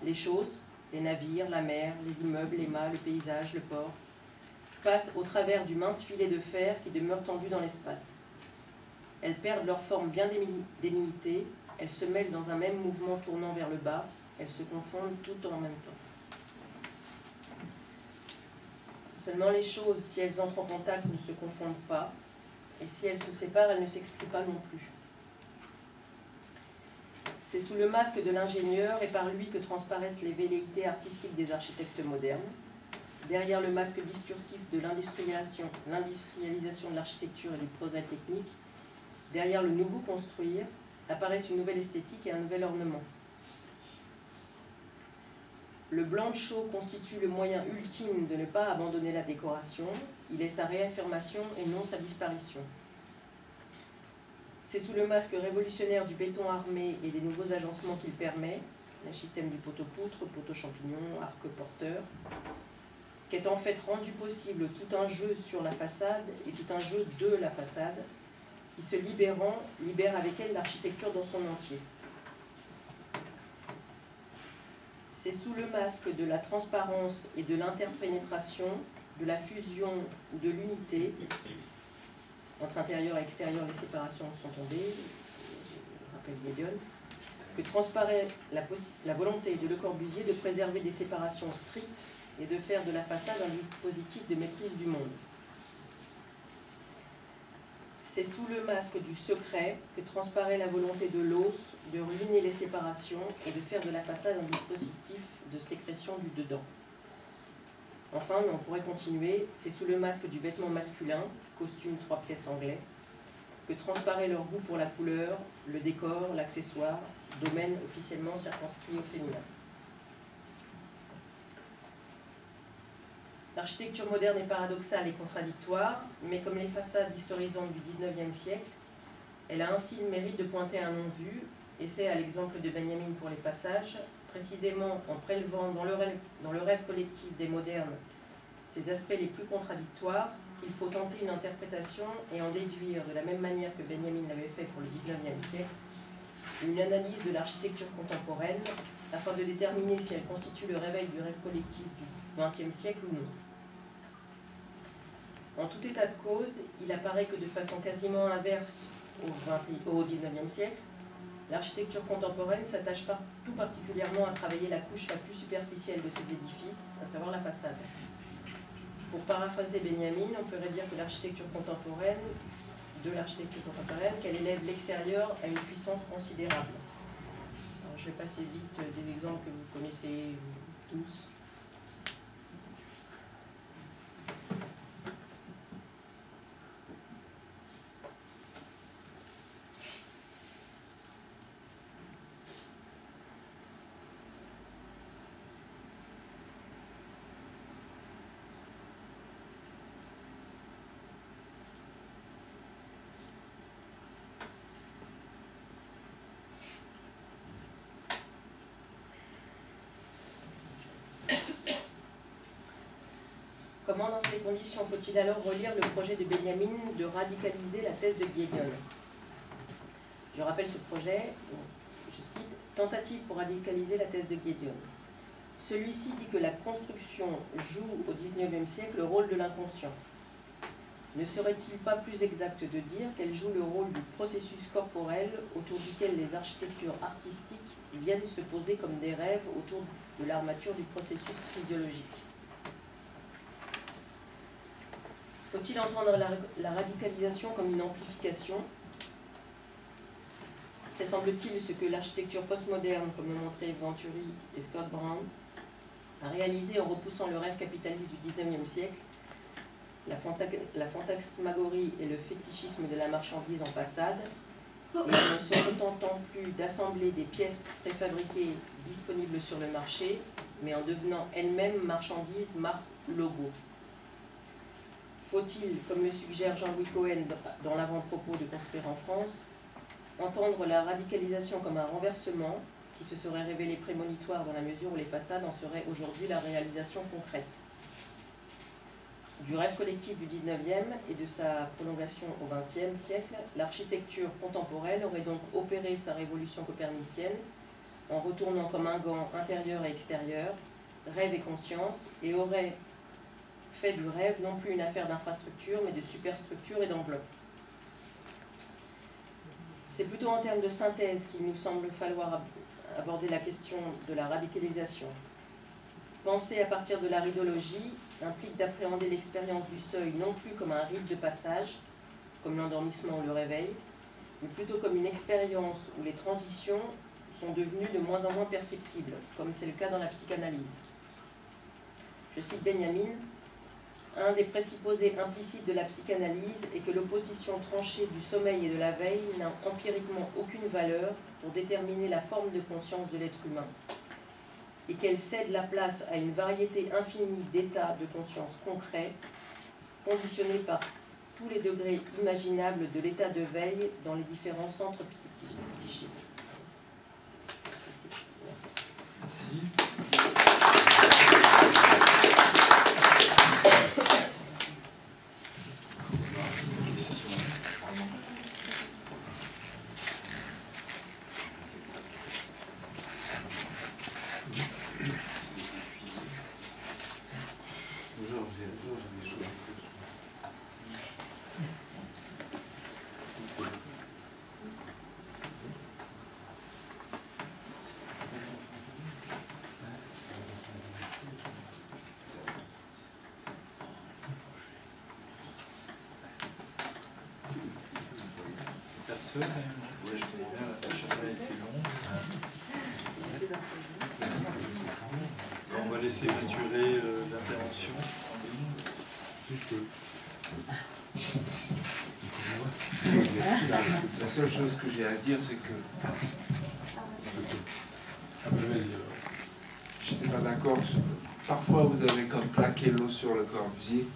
Les choses, les navires, la mer, les immeubles, les mâts, le paysage, le port, passent au travers du mince filet de fer qui demeure tendu dans l'espace. Elles perdent leur forme bien délimitée, elles se mêlent dans un même mouvement tournant vers le bas, elles se confondent tout en même temps. Seulement les choses, si elles entrent en contact, ne se confondent pas, et si elles se séparent, elles ne s'excluent pas non plus. C'est sous le masque de l'ingénieur et par lui que transparaissent les velléités artistiques des architectes modernes. Derrière le masque distursif de l'industrialisation de l'architecture et du progrès technique, derrière le nouveau construire, apparaissent une nouvelle esthétique et un nouvel ornement. Le blanc de chaux constitue le moyen ultime de ne pas abandonner la décoration, il est sa réaffirmation et non sa disparition. C'est sous le masque révolutionnaire du béton armé et des nouveaux agencements qu'il permet, le système du poteau-poutre, poteau-champignon, arc-porteur, qu'est en fait rendu possible tout un jeu sur la façade et tout un jeu de la façade, qui se libérant, libère avec elle l'architecture dans son entier. C'est sous le masque de la transparence et de l'interpénétration, de la fusion ou de l'unité, entre intérieur et extérieur, les séparations sont tombées, je rappelle Giedion, que transparaît la volonté de Le Corbusier de préserver des séparations strictes et de faire de la façade un dispositif de maîtrise du monde. C'est sous le masque du secret que transparaît la volonté de l'os de ruiner les séparations et de faire de la façade un dispositif de sécrétion du dedans. Enfin, mais on pourrait continuer, c'est sous le masque du vêtement masculin, costume 3 pièces anglais, que transparaît leur goût pour la couleur, le décor, l'accessoire, domaine officiellement circonscrit au féminin. L'architecture moderne est paradoxale et contradictoire, mais comme les façades historisantes du XIXe siècle, elle a ainsi le mérite de pointer un non-vu, et c'est à l'exemple de Benjamin pour les passages, précisément en prélevant dans le rêve collectif des modernes ces aspects les plus contradictoires, qu'il faut tenter une interprétation et en déduire, de la même manière que Benjamin l'avait fait pour le XIXe siècle, une analyse de l'architecture contemporaine, afin de déterminer si elle constitue le réveil du rêve collectif du XXe siècle ou non. En tout état de cause, il apparaît que de façon quasiment inverse au XIXe siècle, l'architecture contemporaine s'attache tout particulièrement à travailler la couche la plus superficielle de ces édifices, à savoir la façade. Pour paraphraser Benjamin, on pourrait dire que l'architecture contemporaine, qu'elle élève l'extérieur à une puissance considérable. Alors, Je vais passer vite des exemples que vous connaissez tous. Comment, dans ces conditions, faut-il alors relire le projet de Benjamin de radicaliser la thèse de Gideon? Je rappelle ce projet, je cite, « Tentative pour radicaliser la thèse de Gideon ». Celui-ci dit que la construction joue au XIXe siècle le rôle de l'inconscient. Ne serait-il pas plus exact de dire qu'elle joue le rôle du processus corporel autour duquel les architectures artistiques viennent se poser comme des rêves autour de l'armature du processus physiologique? Faut-il entendre la radicalisation comme une amplification? C'est semble-t-il ce que l'architecture postmoderne, comme l'ont montré Venturi et Scott Brown, a réalisé en repoussant le rêve capitaliste du XIXe siècle, la fantasmagorie et le fétichisme de la marchandise en façade, et en ne se contentant plus d'assembler des pièces préfabriquées disponibles sur le marché, mais en devenant elles-mêmes marchandises, marques, logos. Faut-il, comme le suggère Jean-Louis Cohen dans l'avant-propos de Construire en France, entendre la radicalisation comme un renversement qui se serait révélé prémonitoire dans la mesure où les façades en seraient aujourd'hui la réalisation concrète? Du rêve collectif du XIXe et de sa prolongation au XXe siècle, l'architecture contemporaine aurait donc opéré sa révolution copernicienne en retournant comme un gant intérieur et extérieur, rêve et conscience, et aurait fait du rêve non plus une affaire d'infrastructure, mais de superstructure et d'enveloppe. C'est plutôt en termes de synthèse qu'il nous semble falloir aborder la question de la radicalisation. Penser à partir de la ridologie implique d'appréhender l'expérience du seuil non plus comme un rite de passage, comme l'endormissement ou le réveil, mais plutôt comme une expérience où les transitions sont devenues de moins en moins perceptibles, comme c'est le cas dans la psychanalyse. Je cite Benjamin, « Un des présupposés implicites de la psychanalyse est que l'opposition tranchée du sommeil et de la veille n'a empiriquement aucune valeur pour déterminer la forme de conscience de l'être humain, et qu'elle cède la place à une variété infinie d'états de conscience concrets, conditionnés par tous les degrés imaginables de l'état de veille dans les différents centres psychiques. » Merci. Personne. Oui, je comprends bien, la chapelle a été longue. On va laisser maturer l'intervention en ligne. La seule chose que j'ai à dire, c'est que je n'étais pas d'accord. Parfois, vous avez comme plaqué l'eau sur le Corbusier.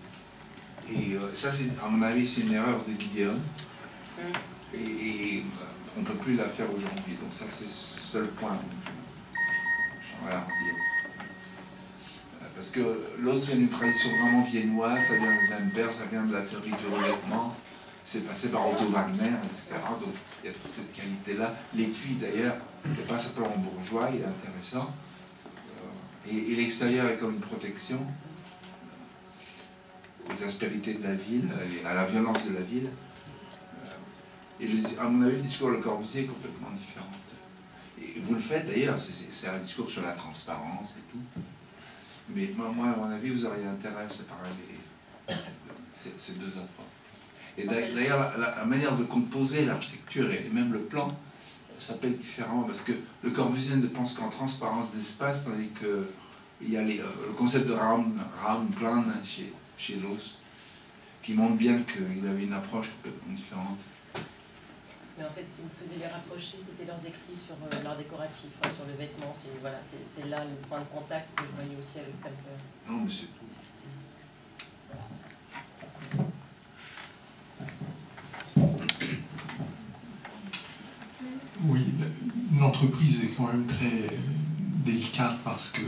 Et ça, à mon avis, c'est une erreur de Gideon. Et on ne peut plus la faire aujourd'hui. Donc ça, c'est le seul point que j'aimerais en dire. Parce que l'os vient d'une tradition vraiment viennoise, ça vient des Imbert, ça vient de la théorie du revêtement, c'est passé par Otto Wagner, etc. Donc il y a toute cette qualité-là. L'étui, d'ailleurs, n'est pas simplement bourgeois, il est intéressant. Et l'extérieur est comme une protection aux aspérités de la ville, et à la violence de la ville. Et à mon avis, le discours de Le Corbusier est complètement différent. Et vous le faites d'ailleurs, c'est un discours sur la transparence et tout. Mais moi, à mon avis, vous auriez intérêt à séparer ces deux apports. Et d'ailleurs, la manière de composer l'architecture et même le plan s'appelle différemment, parce que le Corbusier ne pense qu'en transparence d'espace, tandis que il y a le concept de Raumplan chez Loos, qui montre bien qu'il avait une approche complètement différente. Mais en fait, ce qui me faisait les rapprocher, c'était leurs écrits sur l'art décoratif, sur le vêtement. Voilà, c'est là le point de contact que je voyais aussi avec Salper. Non, mais c'est tout. Oui, une entreprise est quand même très délicate parce que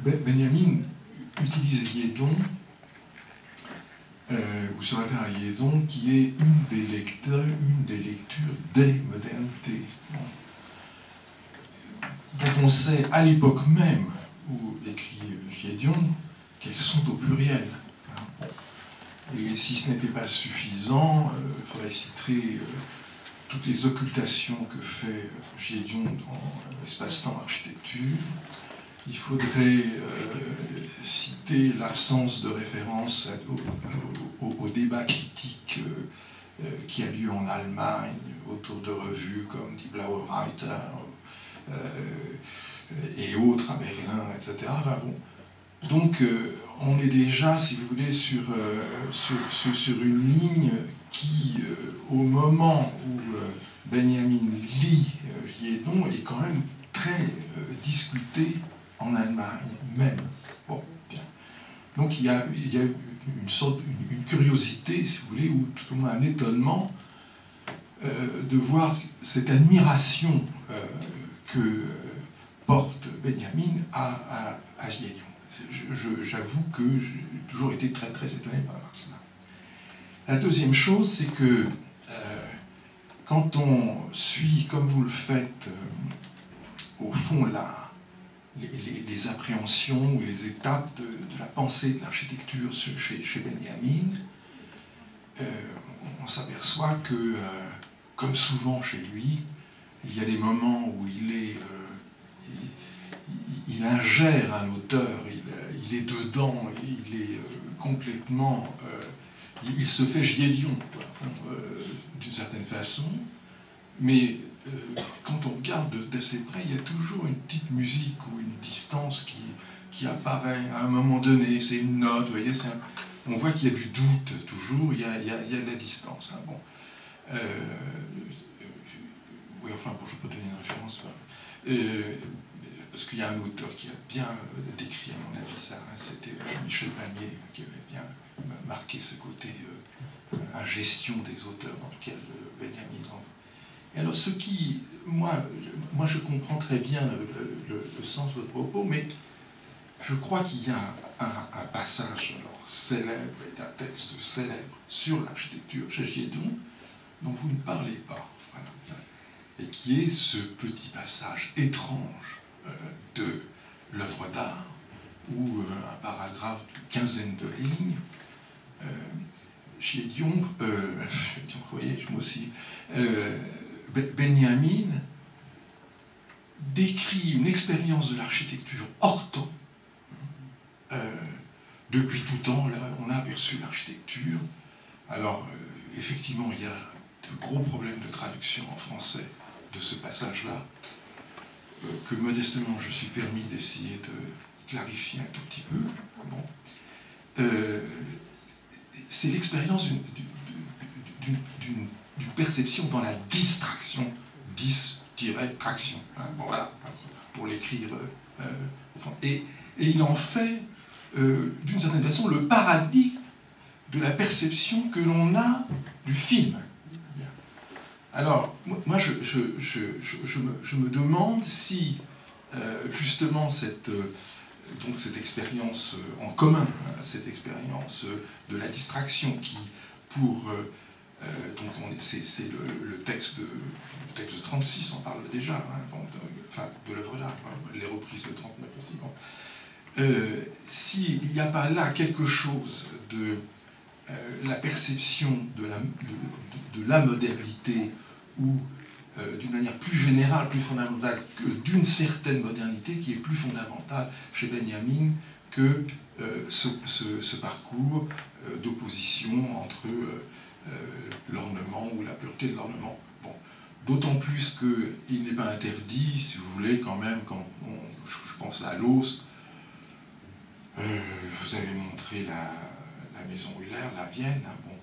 Benjamin utilise Guédon, vous se référez à Guédon, qui est une des lectures des modernités. Bon. Donc on sait à l'époque même où écrit Guédon qu'elles sont au pluriel. Et si ce n'était pas suffisant, il faudrait citer toutes les occultations que fait Guédon dans l'espace-temps architecture. Il faudrait citer l'absence de référence au débat critique qui a lieu en Allemagne autour de revues comme Die Blaue Reiter et autres à Berlin, etc. Enfin, bon. Donc, on est déjà, si vous voulez, sur une ligne qui, au moment où Benjamin lit Guédon, est quand même très discutée en Allemagne même. Bon, bien. Donc, il y a une curiosité, si vous voulez, ou tout au moins un étonnement de voir cette admiration que porte Benjamin à Guédon. J'avoue que j'ai toujours été très très étonné par cela. La deuxième chose, c'est que quand on suit, comme vous le faites, au fond les appréhensions ou les étapes de la pensée de l'architecture chez Benjamin, on s'aperçoit que, comme souvent chez lui, il y a des moments où il ingère un auteur, il est dedans, il est complètement... il se fait Guédon, d'une certaine façon, mais quand on regarde d'assez près, il y a toujours une petite musique ou une distance qui apparaît à un moment donné, c'est une note, vous voyez, on voit qu'il y a du doute toujours, il y a de la distance. Hein, bon. Oui, enfin, bon, je peux donner une référence. Parce qu'il y a un auteur qui a bien décrit, à mon avis, ça, hein, c'était Jean-Michel Panier, qui avait bien marqué ce côté ingestion des auteurs, dans lequel Benjamin. Et alors, ce qui, moi, je comprends très bien le sens de votre propos, mais je crois qu'il y a un passage célèbre, et un texte célèbre sur l'architecture chez Guédon, dont vous ne parlez pas, voilà, et qui est ce petit passage étrange de l'œuvre d'art, où un paragraphe d'une quinzaine de lignes, Guédon, vous voyez, moi aussi, Benjamin décrit une expérience de l'architecture hors temps. Depuis tout temps, là, on a aperçu l'architecture. Alors, effectivement, il y a de gros problèmes de traduction en français de ce passage-là, que modestement je suis permis d'essayer de clarifier un tout petit peu. Bon. C'est l'expérience d'une perception dans la distraction, dis-traction, hein, bon, voilà, pour l'écrire. Et il en fait, d'une certaine façon, le paradigme de la perception que l'on a du film. Alors, moi, je me demande si, justement, cette expérience en commun, cette expérience de la distraction qui, pour... c'est le texte de 36, on parle déjà, hein, enfin, de l'œuvre d'art, les reprises de 39 aussi. Bon. S'il n'y a pas là quelque chose de la perception de la modernité, ou d'une manière plus générale, plus fondamentale, que d'une certaine modernité qui est plus fondamentale chez Benjamin que ce parcours d'opposition entre l'ornement ou la pureté de l'ornement. Bon. D'autant plus qu'il n'est pas interdit, si vous voulez, quand même, quand je pense à l'os, vous avez montré la maison Huller, la Vienne, hein, bon,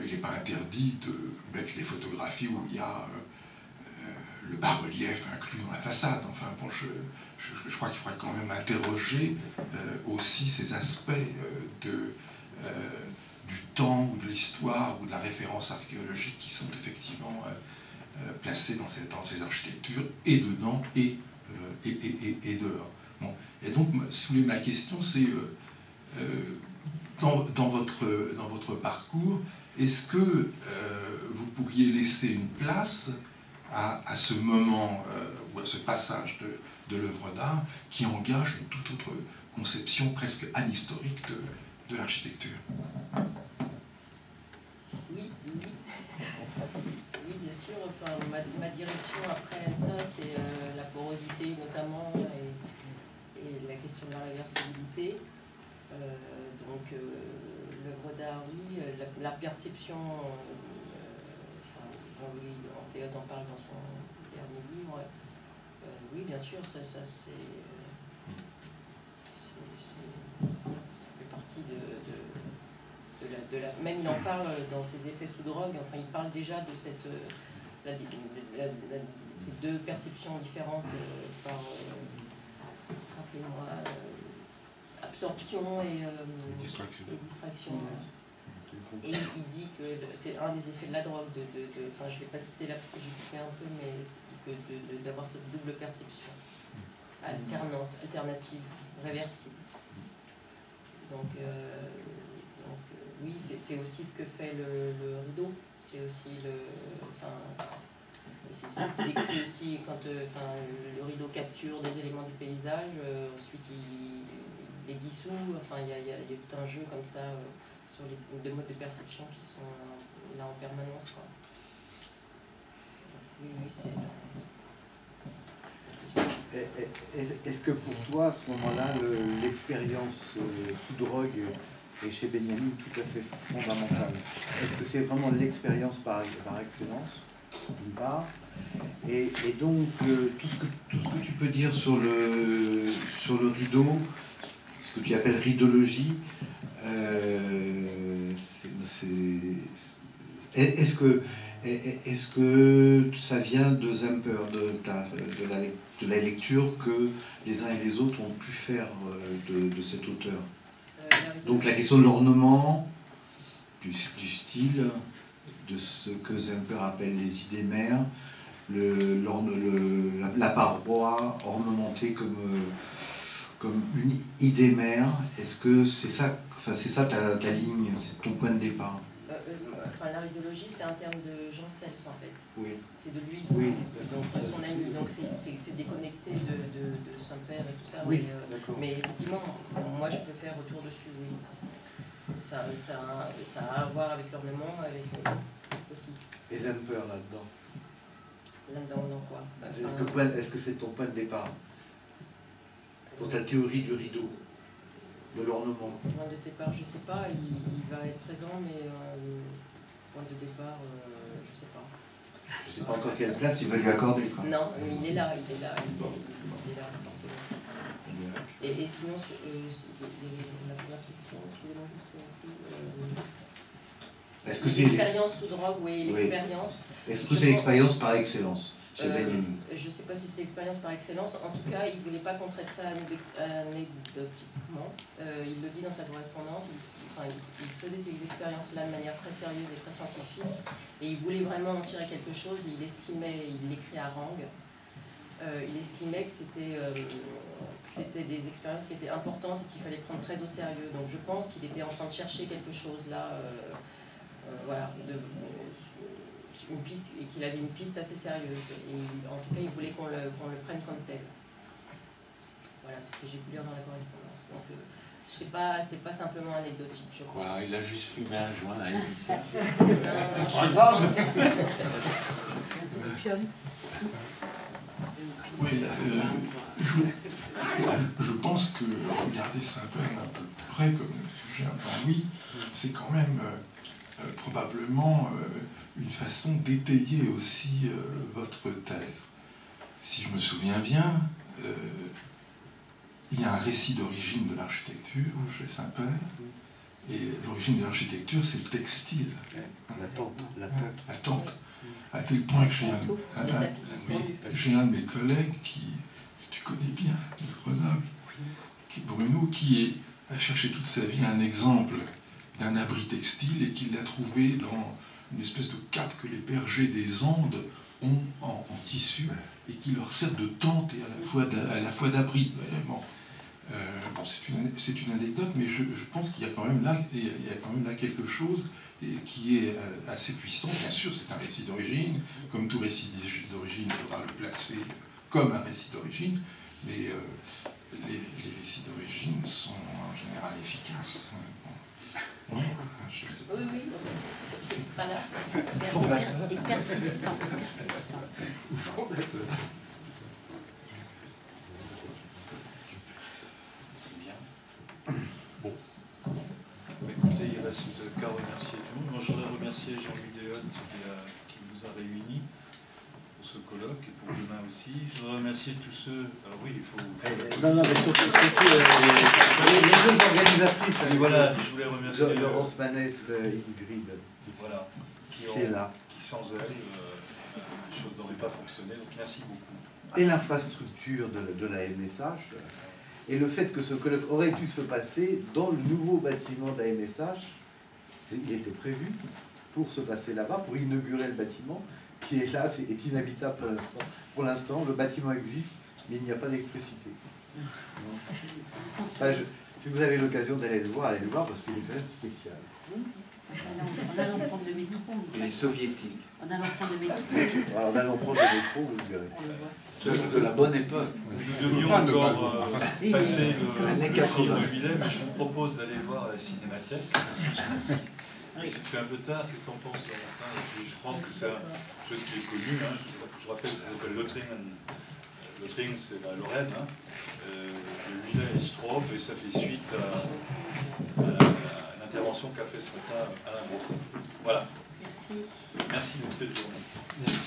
il n'est pas interdit de mettre les photographies où il y a le bas-relief inclus dans la façade. Enfin, bon, je crois qu'il faudrait quand même interroger aussi ces aspects du temps ou de l'histoire ou de la référence archéologique qui sont effectivement placés dans ces architectures, et dedans et dehors. Bon. Et donc, si vous voulez, ma question, c'est dans votre parcours, est-ce que vous pourriez laisser une place à ce moment ou à ce passage de l'œuvre d'art qui engage une toute autre conception presque anhistorique de l'architecture? Oui, bien sûr. Enfin, ma direction après ça, c'est la porosité notamment et la question de la réversibilité. Donc l'œuvre d'art, oui, la perception, Théod en parle dans son dernier livre. Oui, bien sûr, ça fait partie de la... Même il en parle dans ses effets sous drogue, enfin il parle déjà de ces deux perceptions différentes par, rappelez-moi, absorption et distraction. Et il dit que c'est un des effets de la drogue, enfin je ne vais pas citer là parce que j'ai coupé un peu, mais d'avoir cette double perception, alternante, alternative, réversible. Donc oui, c'est aussi ce que fait le rideau, c'est aussi c'est ce qu'il décrit aussi quand le rideau capture des éléments du paysage, ensuite il les dissout, enfin il y a tout un jeu comme ça sur les deux modes de perception qui sont là en permanence, quoi. Oui, c'est... Est-ce que pour toi, à ce moment-là, l'expérience sous drogue est chez Benjamin tout à fait fondamentale? Est-ce que c'est vraiment l'expérience par excellence, d'une part, et donc tout ce que tu peux dire sur le rideau, ce que tu appelles ridologie, est-ce que ça vient de Zemper, de la lecture que les uns et les autres ont pu faire de cet auteur? Donc la question de l'ornement, du style, de ce que Zemper appelle les idées mères, la paroi ornementée comme une idée mère, est-ce que c'est ça, c'est ça ta ligne, c'est ton point de départ? La ridologie, c'est un terme de Jean Sels, en fait. Oui. C'est de lui, oui. Donc son ami. Donc c'est déconnecté de son père et tout ça. Oui, mais effectivement, moi je peux faire retour dessus, oui. Ça a à voir avec l'ornement, avec aussi. Et Zemper là-dedans? Là-dedans, dans quoi? Est-ce que c'est ton point de départ pour ta théorie du rideau, de l'ornement? Point de départ, je ne sais pas, il va être présent, mais point de départ, je ne sais pas. Je ne sais pas encore quelle place il va lui accorder, quoi. Non, mais il est là, il est là, c'est bon. Et sinon, la première question, excusez-moi, je me souviens plus. Est-ce que c'est l'expérience sous drogue, oui, l'expérience. Est-ce que c'est l'expérience par excellence chez Benjamin? Je ne sais pas si c'est l'expérience par excellence. En tout cas, il ne voulait pas qu'on traite ça anecdotiquement. Il le dit dans sa correspondance. Il faisait ces expériences-là de manière très sérieuse et très scientifique. Et il voulait vraiment en tirer quelque chose. Il estimait, il l'écrit à Rang, il estimait que c'était des expériences qui étaient importantes et qu'il fallait prendre très au sérieux. Donc je pense qu'il était en train de chercher quelque chose là, voilà, une piste, et qu'il avait une piste assez sérieuse. Et en tout cas, il voulait qu'on le prenne comme tel. Voilà, c'est ce que j'ai pu lire dans la correspondance. Donc c'est pas simplement anecdotique, je crois. Voilà, il a juste fumé un joint à Élysée. C'est pas grave. Oui, je pense que regarder Saint-Père à peu près comme le sujet un peu oui, c'est quand même probablement une façon d'étayer aussi votre thèse. Si je me souviens bien, il y a un récit d'origine de l'architecture chez Saint-Père, et l'origine de l'architecture, c'est le textile. La tente. La tente. À tel point que j'ai un de mes collègues que tu connais bien, de Grenoble, Bruno, qui a cherché toute sa vie un exemple d'un abri textile et qu'il l'a trouvé dans une espèce de cape que les bergers des Andes ont en tissu et qui leur sert de tente et à la fois d'abri. Bon, c'est une anecdote, mais je pense qu'il y a quand même là quelque chose qui est assez puissant. Bien sûr, c'est un récit d'origine. Comme tout récit d'origine, il faudra le placer comme un récit d'origine, mais les récits d'origine sont en général efficaces. Oui, il sera là. Et persistant. Ou fondateur. Écoutez, il reste qu'à remercier tout le monde. Moi, je voudrais remercier Jean-Louis Deshottes qui nous a réunis pour ce colloque et pour demain aussi. Je voudrais remercier tous ceux... Alors oui, il faut... Non, mais surtout les deux organisatrices. Et voilà, je voulais remercier... Laurence Manès, Ingrid. Voilà, qui est là. Qui sans elle, les choses n'auraient pas fonctionné. Donc merci beaucoup. Et l'infrastructure de la MSH. Et le fait que ce colloque aurait dû se passer dans le nouveau bâtiment de la MSH, il était prévu pour se passer là-bas, pour inaugurer le bâtiment, qui est là, est inhabitable pour l'instant. Pour l'instant, le bâtiment existe, mais il n'y a pas d'électricité. Enfin, si vous avez l'occasion d'aller le voir, allez le voir, parce qu'il est quand même spécial. En allant prendre le métro. Les soviétiques. En allant prendre le métro. Alors, en allant prendre le métro, vous verrez. De la bonne époque. Nous devions encore passer Années le 80. juillet, mais je vous propose d'aller voir la Cinémathèque. Il s'est fait un peu tard, qu'est-ce qu'on pense, Laurent? Je pense que c'est une chose qui est connue. Hein. Je rappelle, ça s'appelle Lothringen. Lothringen, c'est la Lorraine, hein. De Villers et Straub, et ça fait suite à l'intervention qu'a fait ce matin Alain Bourset. Voilà. Merci. Merci pour cette journée. Merci.